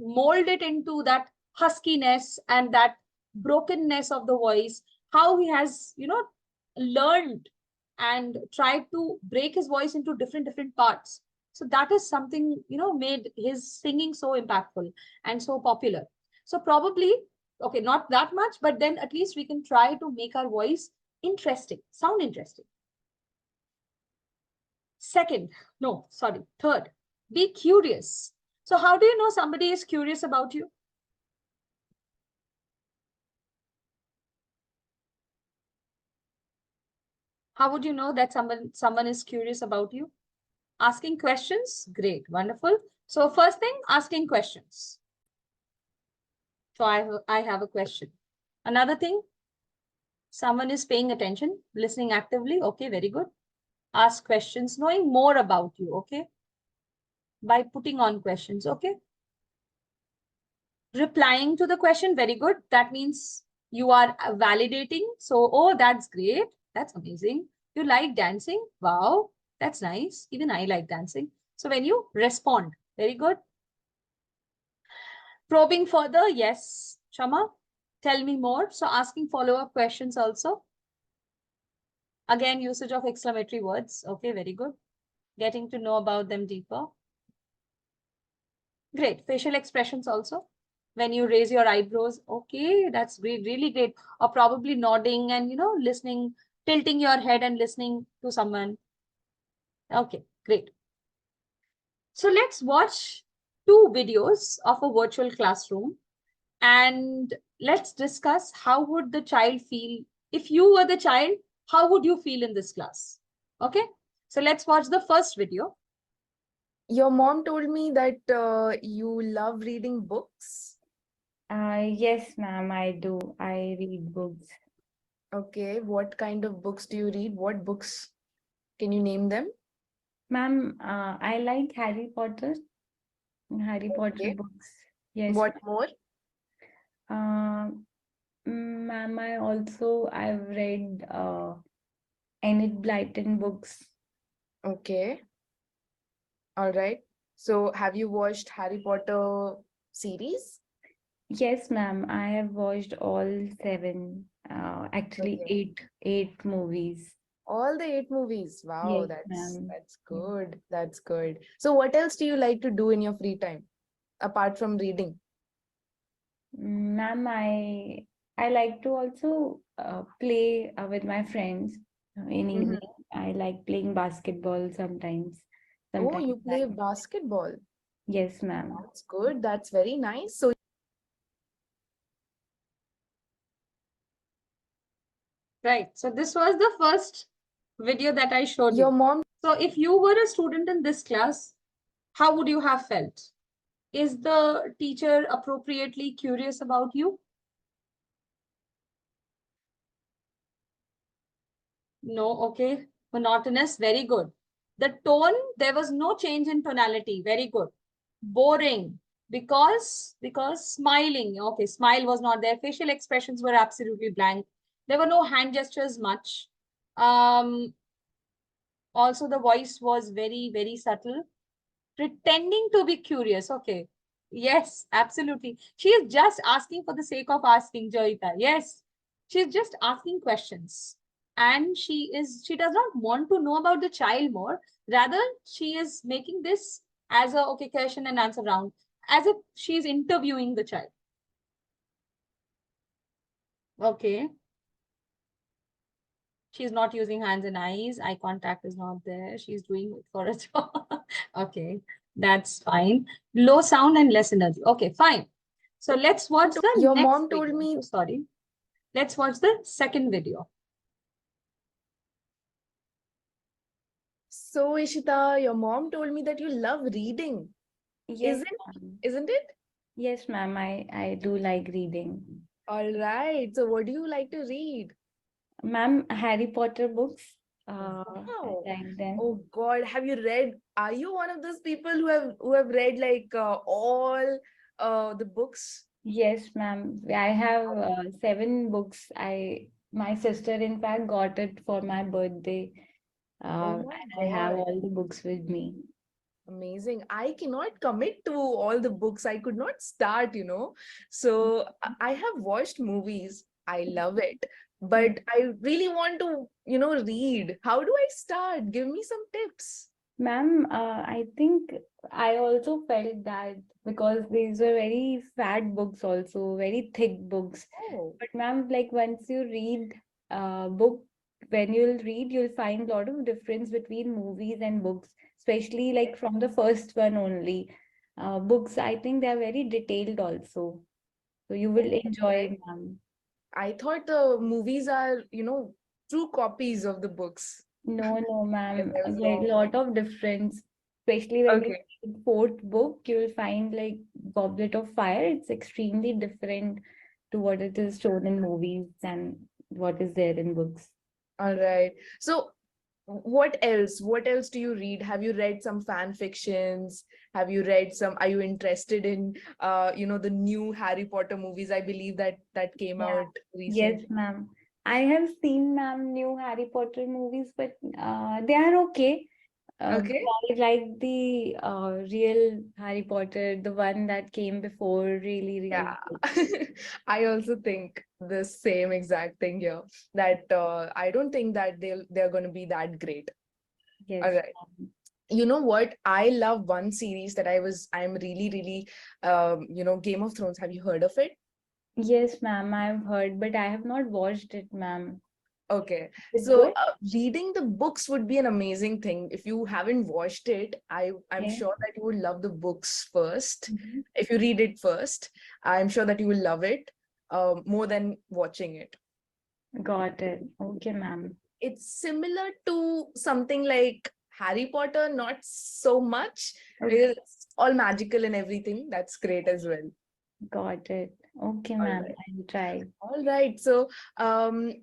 mold it into that huskiness and that brokenness of the voice, how he has, learned and tried to break his voice into different parts. So that is something, made his singing so impactful and so popular. So probably, okay, not that much, but then at least we can try to make our voice interesting, sound interesting. Third, be curious. So how do you know somebody is curious about you? How would you know that someone is curious about you? Asking questions? Great, wonderful. So first thing, asking questions. So I have a question. Another thing, someone is paying attention, listening actively. Okay, very good. Ask questions, knowing more about you. Okay. By putting on questions. Okay. Replying to the question. Very good. That means you are validating. So, oh, that's great. That's amazing. You like dancing? Wow, that's nice. Even I like dancing. So when you respond, very good. Probing further, yes. Shama, tell me more. So asking follow-up questions also. Again, usage of exclamatory words. Okay, very good. Getting to know about them deeper. Great. Facial expressions also. When you raise your eyebrows, okay, that's great, really great. Or probably nodding and, listening, tilting your head and listening to someone. Okay, great. So let's watch 2 videos of a virtual classroom, and let's discuss how would the child feel. If you were the child, how would you feel in this class? Okay, so let's watch the first video. Your mom told me that you love reading books. Yes, ma'am, I do. I read books. Okay, what kind of books do you read? What books? Can you name them? Ma'am, I like Harry Potter. Harry Potter Okay. books. Yes. What more? Ma'am, I've read Enid Blyton books. Okay. All right. So have you watched Harry Potter series? Yes, ma'am, I have watched all 7, actually Okay. 8 movies. All the 8 movies. Wow, Yes, ma'am. that's good. That's good. So what else do you like to do in your free time apart from reading? Ma'am, I like to also play with my friends in Mhm. evening. I like playing basketball sometimes. Oh, Sometimes you play basketball. yes, ma'am. That's good. That's very nice. So Right. So this was the first video that I showed your you. mom So if you were a student in this class, how would you have felt? Is the teacher appropriately curious about you? No, okay. Monotonous, very good. The tone, there was no change in tonality, very good. Boring, because smiling, okay, smile was not there. Facial expressions were absolutely blank. There were no hand gestures much. Also, the voice was very, very subtle. Pretending to be curious, okay. Yes, absolutely. She is just asking for the sake of asking, Joyita. Yes, she's just asking questions. And she does not want to know about the child more. Rather, she is making this as a okay question and answer round, as if she is interviewing the child. Okay. She's not using hands and eyes. Eye contact is not there. She's doing it for a job. Okay, that's fine. Low sound and less energy. Okay, fine. So let's watch the your next mom told video. me So sorry. Let's watch the second video. So Ishita, your mom told me that you love reading. Yes, Isn't ma'am. isn't it? Yes, ma'am. I do like reading. All right. So what do you like to read? Ma'am, Harry Potter books. Wow. I like them. Oh God, have you read? Are you one of those people who have read like all the books? Yes, ma'am. I have 7 books. My sister, in fact, got it for my birthday. Oh my And I have God. all the books with me. Amazing. I cannot commit to all the books. I could not start, you know. So I have watched movies. I love it. But I really want to, read. How do I start? Give me some tips. Ma'am, I think I also felt that because these are very fat books also, very thick books. Oh, But ma'am, like once you read book, when you'll read, you'll find a lot of difference between movies and books, especially like from the first one only. Books, I think they are very detailed also. So you will enjoy right. it, ma'am. I thought the movies are, true copies of the books. No, no, I ma'am. was There's a wrong. lot of difference, especially when you Okay. read fourth book, you'll find like Goblet of Fire. It's extremely different to what it is shown in movies and what is there in books. All right. So what else? What else do you read? Have you read some fan fictions? Have you read some? Are you interested in the new Harry Potter movies? I believe that came Yeah. out Yes, recently. ma'am. I have seen, ma'am, new Harry Potter movies, but they are okay. But Okay. I like the real Harry Potter, the one that came before, really, really Yeah. good. I also think the same exact thing here. That I don't think that they're going to be that great. Yes, All right. ma'am. You know what? I love one series that I'm really, really, Game of Thrones. Have you heard of it? Yes, ma'am, I've heard, but I have not watched it, ma'am. Okay. Is it So good? reading the books would be an amazing thing. If you haven't watched it, I'm Okay. sure that you would love the books first. Mhm. If you read it first, I'm sure that you will love it more than watching it. Got it. Okay, ma'am. It's similar to something like Harry Potter, not so much Okay, because it's all magical and everything. That's great as well. got it. Okay, All ma'am, right. I'll try. All right. So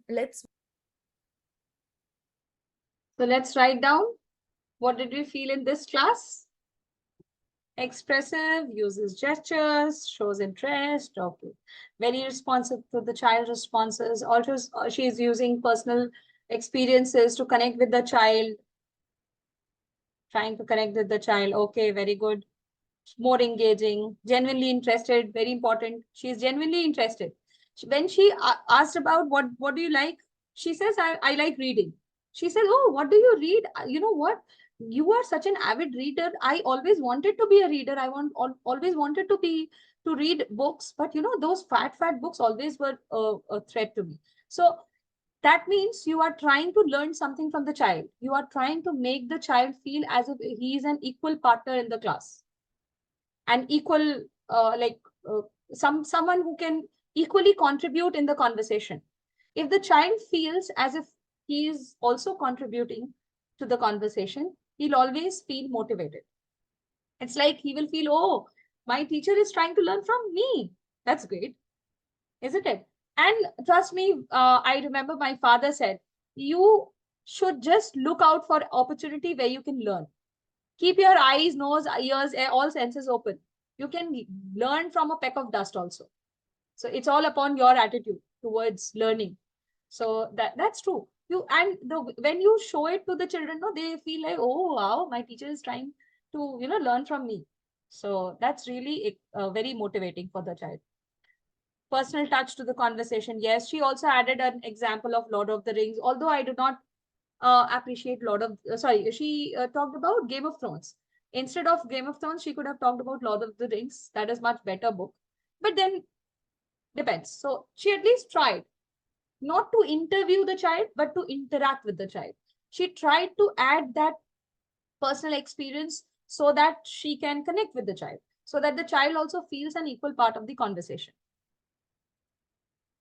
let's So let's write down what did we feel in this class? Expressive, uses gestures, shows interest. Okay. Very responsive to the child responses. Also, she is using personal experiences to connect with the child, trying to connect with the child. Okay, very good. More engaging, genuinely interested, very important. She is genuinely interested. When she asked about what do you like, she says, I like reading. She says, oh, what do you read? You know what? You are such an avid reader. I always wanted to be a reader. I always wanted to read books, but you know, those fat books always were a threat to me. So that means you are trying to learn something from the child. You are trying to make the child feel as if he is an equal partner in the class, an equal someone who can equally contribute in the conversation. If the child feels as if he is also contributing to the conversation, he'll always feel motivated. It's like he will feel, oh, my teacher is trying to learn from me. That's great, isn't it? And trust me, I remember my father said, you should just look out for opportunity where you can learn. Keep your eyes, nose, ears, all senses open. You can learn from a peck of dust also. So it's all upon your attitude towards learning. So that's true. When you show it to the children, no, they feel like, oh wow, my teacher is trying to learn from me. So that's really very motivating for the child. Personal touch to the conversation. Yes, she also added an example of Lord of the Rings, although I do not appreciate she talked about Game of Thrones. Instead of Game of Thrones, she could have talked about Lord of the Rings. That is much better book. But then depends. So she at least tried not to interview the child, but to interact with the child. She tried to add that personal experience so that she can connect with the child, so that the child also feels an equal part of the conversation.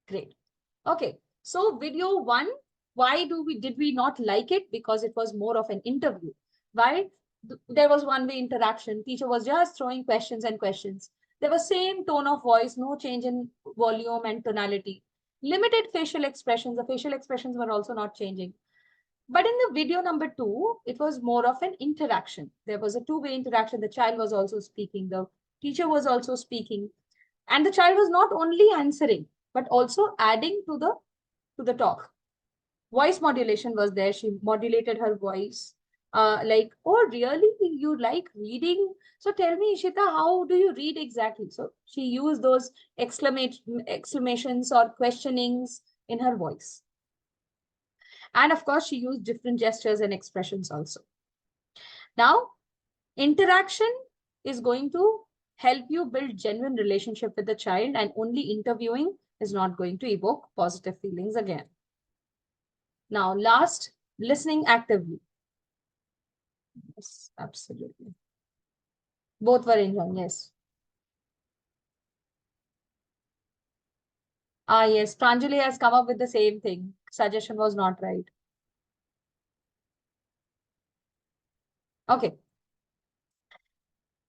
Great. Okay. So video 1, why did we not like it? Because it was more of an interview. Why? There was one-way interaction. Teacher was just throwing questions and questions. There was same tone of voice, no change in volume and tonality. Limited facial expressions. The facial expressions were also not changing. But in the video number 2, it was more of an interaction. There was a two-way interaction. The child was also speaking. The teacher was also speaking. And the child was not only answering, but also adding to the talk. Voice modulation was there. She modulated her voice. Like, oh, really? You like reading? So tell me, Ishita, how do you read exactly? So she used those exclamations or questionings in her voice. And of course, she used different gestures and expressions also. Now, interaction is going to help you build genuine relationship with the child, and only interviewing is not going to evoke positive feelings again. Now, last, listening actively. Yes, absolutely. Both were enjoying, yes. Ah, yes, Pranjali has come up with the same thing. Suggestion was not right. Okay.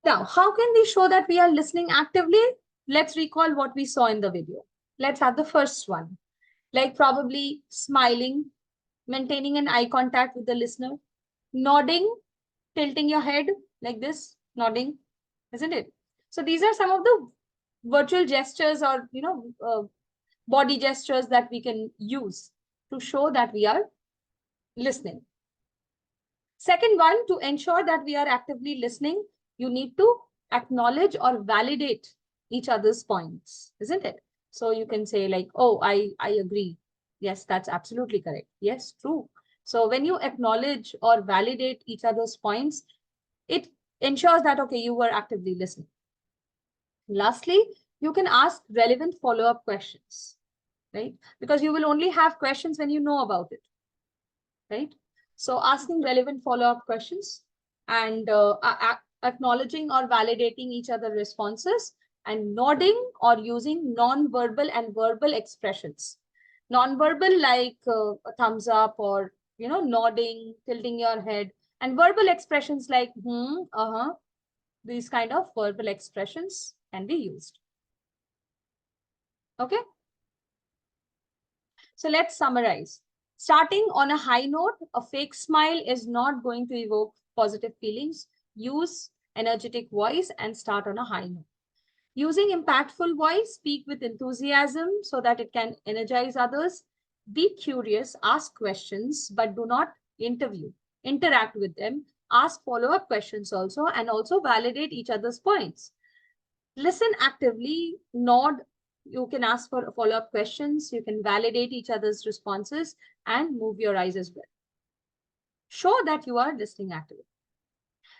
Now, how can we show that we are listening actively? Let's recall what we saw in the video. Let's have the first one. Like probably smiling, maintaining an eye contact with the listener, nodding, tilting your head like this, nodding, isn't it? So these are some of the virtual gestures or, body gestures that we can use to show that we are listening. Second one, to ensure that we are actively listening, you need to acknowledge or validate each other's points, isn't it? So you can say like, oh, I agree. Yes, that's absolutely correct. Yes, true. So when you acknowledge or validate each other's points, it ensures that, okay, you were actively listening. Lastly, you can ask relevant follow-up questions, right? Because you will only have questions when you know about it, right? So asking relevant follow-up questions and acknowledging or validating each other's responses, and nodding or using non-verbal and verbal expressions. Non-verbal like a thumbs up or, nodding, tilting your head, and verbal expressions like, these kind of verbal expressions can be used. Okay. So let's summarize. Starting on a high note, a fake smile is not going to evoke positive feelings. Use energetic voice and start on a high note. Using impactful voice, speak with enthusiasm so that it can energize others. Be curious, ask questions, but do not interview. Interact with them, ask follow-up questions also, and also validate each other's points. Listen actively, nod. You can ask for follow-up questions. You can validate each other's responses and move your eyes as well. Show that you are listening actively.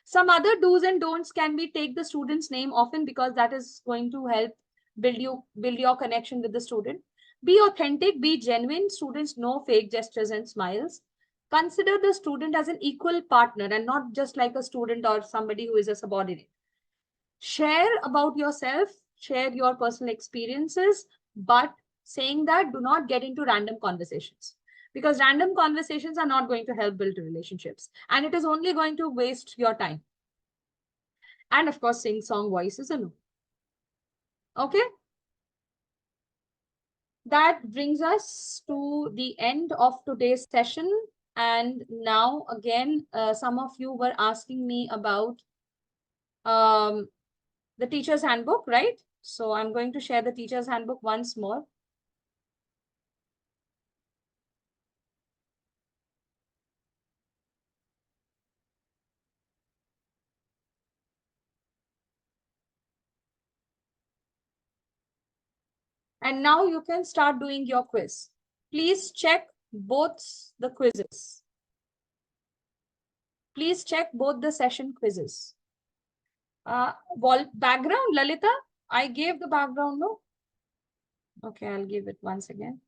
Some other do's and don'ts can be take the student's name often, because that is going to help build your connection with the student. Be authentic, be genuine. Students know fake gestures and smiles. Consider the student as an equal partner and not just like a student or somebody who is a subordinate. Share about yourself, share your personal experiences, but saying that, do not get into random conversations, because random conversations are not going to help build relationships, and it is only going to waste your time. And of course, sing song voice is a no. Okay. That brings us to the end of today's session. And now again, some of you were asking me about the teacher's handbook, right? So I'm going to share the teacher's handbook once more. And now you can start doing your quiz. Please check both the quizzes. Please check both the session quizzes. Background, Lalita, I gave the background, no? Okay, I'll give it once again.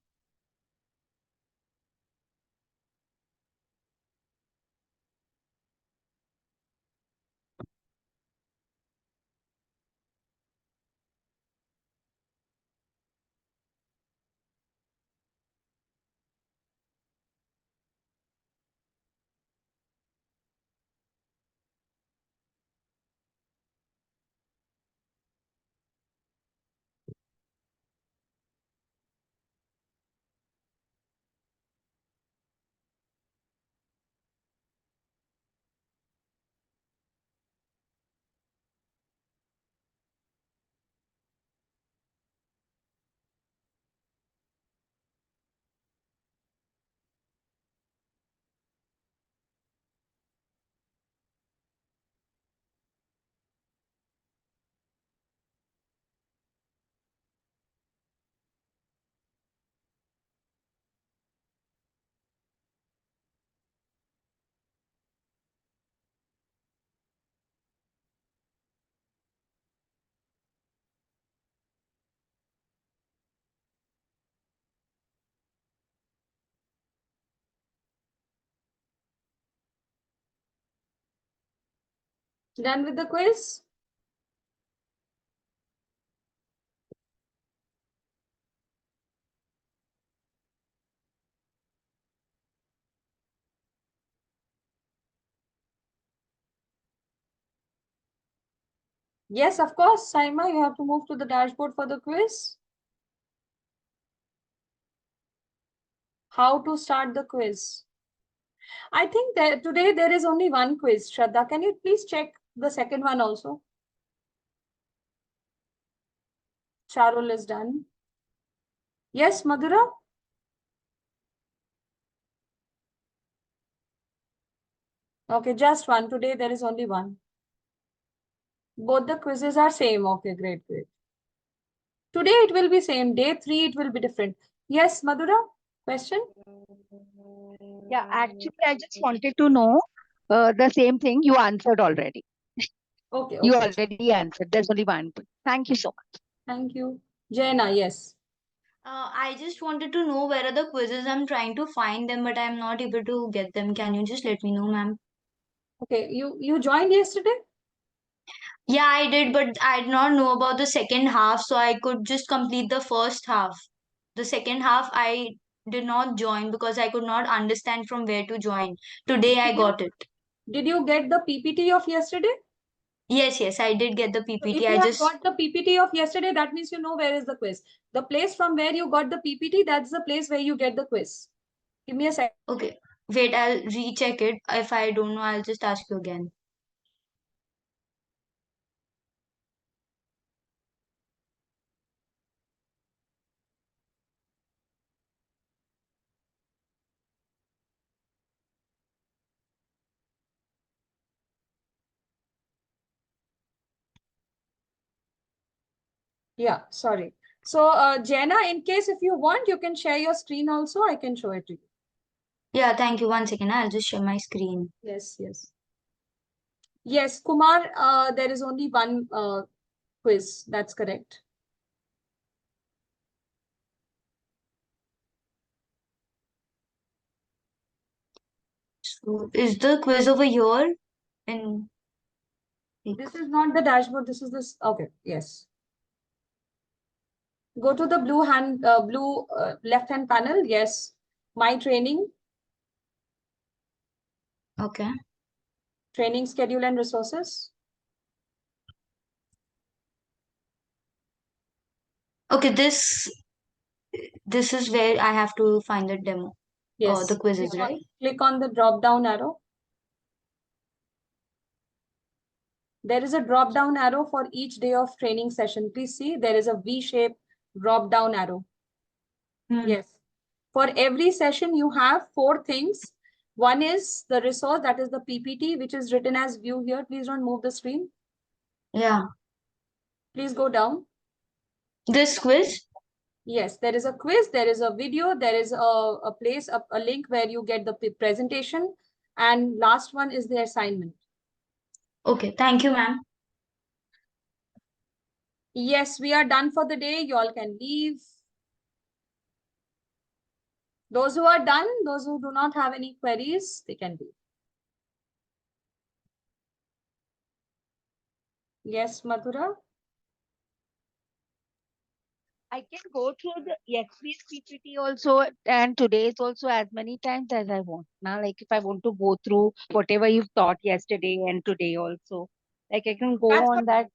Done with the quiz? Yes, of course, Saima, you have to move to the dashboard for the quiz. How to start the quiz? I think that today there is only one quiz. Shraddha, can you please check the second one also? Charul is done. Yes, Madhura? Okay, just one. Today there is only one. Both the quizzes are same. Okay, great, great. Today it will be same. Day 3 it will be different. Yes, Madhura? Question? Yeah, actually, I just wanted to know the same thing you answered already. Okay, You okay. already answered. There's only one. Thank you so much. Thank you. Jaina, yes. I just wanted to know where are the quizzes. I'm trying to find them, but I'm not able to get them. Can you just let me know, ma'am? Okay, you joined yesterday? Yeah, I did, but I did not know about the second half, so I could just complete the first half. The second half, I did not join because I could not understand from where to join. Today, I got it. Did you get the PPT of yesterday? Yes, yes, I did get the So PPT. if I you have just got the PPT of yesterday, that means you know where is the quiz. The place from where you got the PPT, that's the place where you get the quiz. Give me a second. okay. Wait, I'll recheck it. If I don't know, I'll just ask you again. Yeah, sorry. So Jenna, in case if you want, you can share your screen also. I can show it to you. Yeah, thank you. 1 second. I'll just share my screen. Yes, yes. Yes, Kumar, there is only one quiz. That's correct. So is the quiz over here? And This is not the dashboard. This is this. Okay, yes. Go to the blue left hand panel. Yes, my training, okay. training schedule and resources. Okay, this is where I have to find the demo. Yes. The quizzes, right? Click on the drop down arrow. There is a drop down arrow for each day of training session. Please see, there is a V-shaped drop down arrow. Yes. For every session, you have 4 things. One is the resource, that is the PPT, which is written as view here. Please don't move the screen. Yeah. Please go down. This quiz? Yes, there is a quiz, there is a video, there is a place, a link where you get the presentation. And last one is the assignment. Okay, thank you, ma'am. Yes, we are done for the day. You all can leave. Those who are done, those who do not have any queries, they can leave. Yes, Madhura? I can go through the yesterday's PPT also and today's also as many times as I want. Now, like if I want to go through whatever you've taught yesterday and today also, like I can go That's on what, that.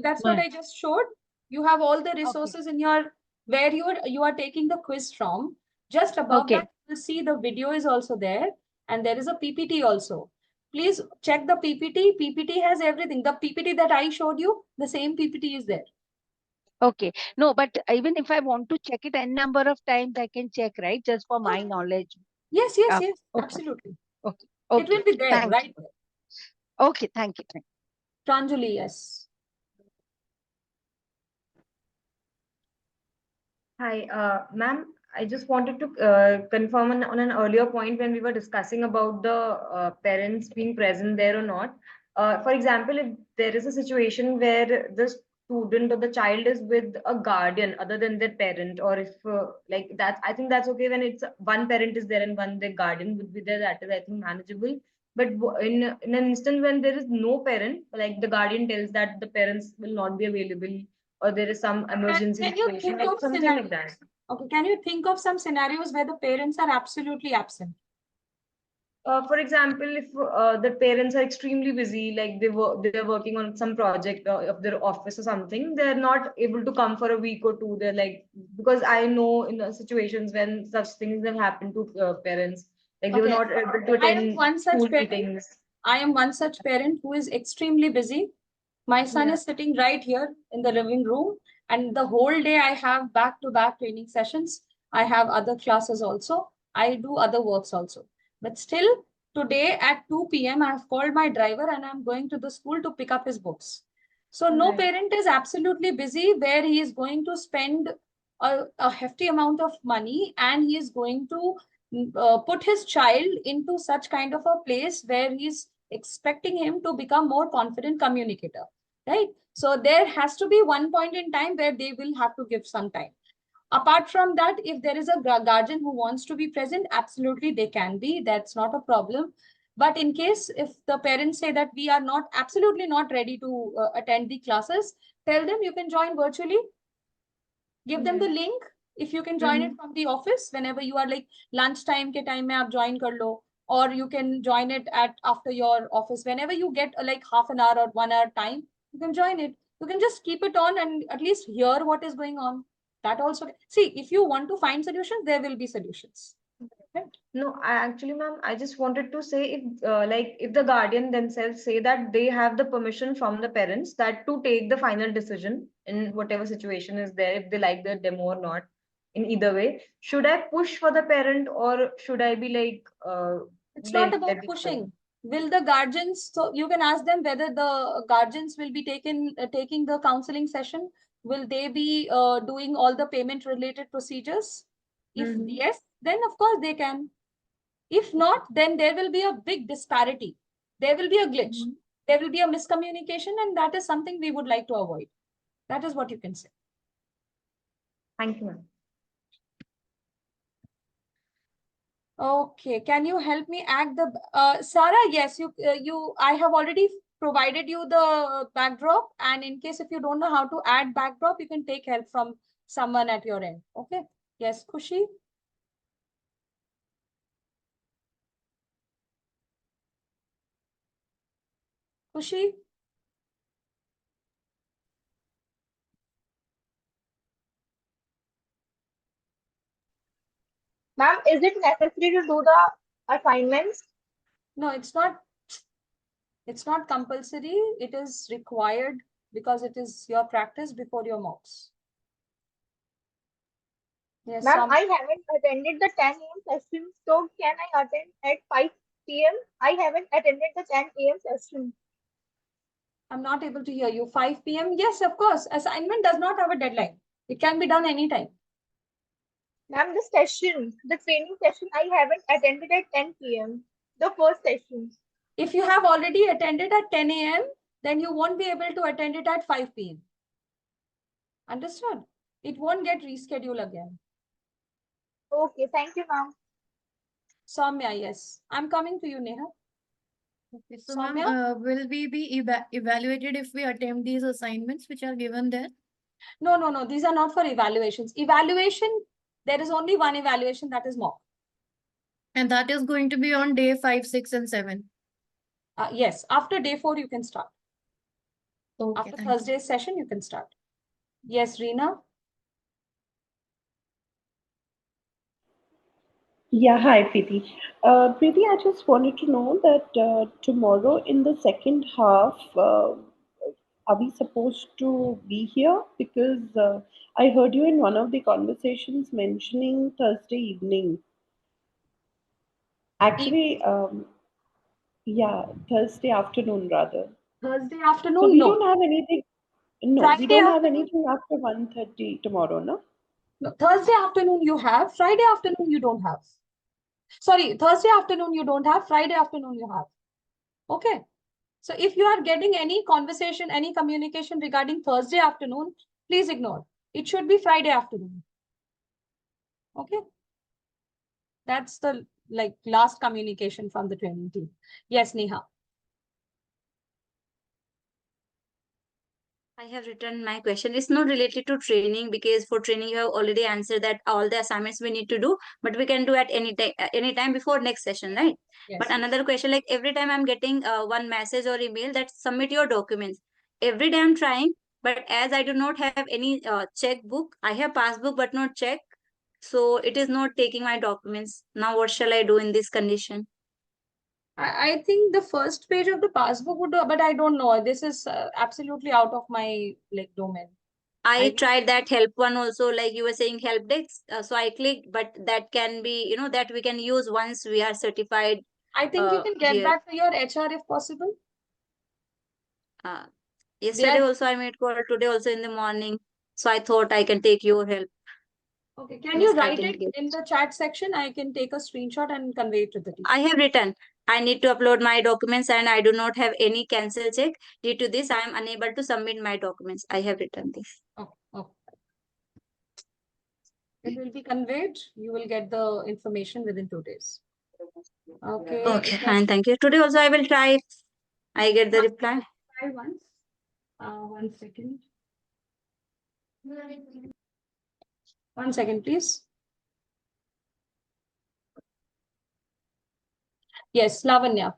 that's what Yeah. I just showed. You have all the resources in your where you are taking the quiz from. Just above Okay. that, you see the video is also there, and there is a PPT also. Please check the PPT. PPT has everything. The PPT that I showed you, the same PPT is there. Okay. No, but even if I want to check it n number of times, I can check, right? Just for my knowledge. Yes, yes, Okay. yes, absolutely. Okay. It will be there, Thank right? you. Okay. Thank you. Pranjali, yes. Hi, ma'am. I just wanted to confirm on an earlier point when we were discussing about the parents being present there or not. For example, if there is a situation where the student or the child is with a guardian other than their parent, or if like that, I think that's okay when it's one parent is there and one their guardian would be there. That is, I think, manageable. But in an instant when there is no parent, like the guardian tells that the parents will not be available, or there is some emergency Can you situation, think like of something like that. Okay, can you think of some scenarios where the parents are absolutely absent? For example, if the parents are extremely busy, like they're working on some project of their office or something, they're not able to come for a week or two. They're like, because I know in situations when such things have happened to parents, like they were not able to I am attend one such school parent. meetings. I am one such parent who is extremely busy. My son is sitting right here in the living room, and the whole day I have back-to-back training sessions. I have other classes also. I do other works also. But still, today at 2 p.m., I have called my driver and I'm going to the school to pick up his books. So no parent is absolutely busy where he is going to spend a hefty amount of money and he is going to put his child into such kind of a place where he's expecting him to become more confident communicator, right? So there has to be one point in time where they will have to give some time. Apart from that, if there is a guardian who wants to be present, absolutely they can be. That's not a problem. But in case if the parents say that we are not absolutely not ready to attend the classes, tell them you can join virtually. Give them the link. If you can join it from the office, whenever you are like lunchtime ke time mein aap join kar lo, or you can join it at after your office. Whenever you get like half an hour or 1 hour time, you can join it. You can just keep it on and at least hear what is going on. That also, see, if you want to find solutions, there will be solutions. No, ma'am, I just wanted to say if like if the guardian themselves say that they have the permission from the parents that to take the final decision in whatever situation is there, if they like the demo or not, in either way, should I push for the parent or should I be like it's not about pushing. Will the guardians, so you can ask them whether the guardians will be taking the counseling session. Will they be doing all the payment related procedures? If yes, then of course they can. If not, then there will be a big disparity. There will be a glitch. There will be a miscommunication, and that is something we would like to avoid. That is what you can say. Thank you, ma'am. Okay, can you help me add the Sarah? Yes, I have already provided you the backdrop, and in case if you don't know how to add backdrop, you can take help from someone at your end. Okay. Yes, Khushi. Khushi. Ma'am, is it necessary to do the assignments? No, it's not. It's not compulsory. It is required because it is your practice before your mocks. Yes, Ma'am, I haven't attended the 10 a.m. session, so can I attend at 5 p.m.? I haven't attended the 10 a.m. session. I'm not able to hear you. 5 p.m. Yes, of course. Assignment does not have a deadline. It can be done anytime. Ma'am, the session, the training session, I haven't attended at 10 p.m. The first session. If you have already attended at 10 a.m., then you won't be able to attend it at 5 p.m. Understood? It won't get rescheduled again. Okay, thank you, ma'am. Soumya, yes. I'm coming to you, Neha. Okay, so ma'am, will we be evaluated if we attempt these assignments which are given there? No, no, no. These are not for evaluations. Evaluation, there is only one evaluation, that is mock. And that is going to be on day 5, 6, and 7. Yes, after day 4, you can start. Okay, After thank you. Thursday's session, you can start. Yes, Reena. Yeah, hi, Preeti. Preeti, I just wanted to know that tomorrow in the second half, are we supposed to be here? Because I heard you in one of the conversations mentioning Thursday evening. Actually, yeah, Thursday afternoon rather. Thursday So afternoon, we no. don't have anything. No, we Friday don't have afternoon. anything after 1:30 tomorrow, no? No, Thursday afternoon you have. Friday afternoon you don't have. Sorry, Thursday afternoon you don't have. Friday afternoon you have. Okay. So if you are getting any conversation, any communication regarding Thursday afternoon, please ignore. It should be Friday afternoon. Okay. That's the last communication from the training team. Yes, Neha. I have written my question. It's not related to training because for training you have already answered that all the assignments we need to do, but we can do at any time before next session, right? Yes. But another question, like every time I'm getting one message or email that submit your documents. Every day I'm trying, but as I do not have any checkbook, I have passbook but not check. So it is not taking my documents. Now what shall I do in this condition? I think the first page of the passbook would do, but I don't know. This is absolutely out of my domain. I tried that help one also, like you were saying help desk. So I clicked, but that can be, that we can use once we are certified. I think you can get here. back to your HR if possible. Yesterday also I made call, today also in the morning. So I thought I can take your help. Okay, can you write it in the chat section? I can take a screenshot and convey it to the team. I have written. I need to upload my documents and I do not have any cancel check. Due to this, I am unable to submit my documents. I have written this. Oh. It will be conveyed. You will get the information within 2 days. Okay. Okay, fine. Thank you. Today also I will try if I get the reply. Try once. 1 second. 1 second, please. Yes, Lavanya.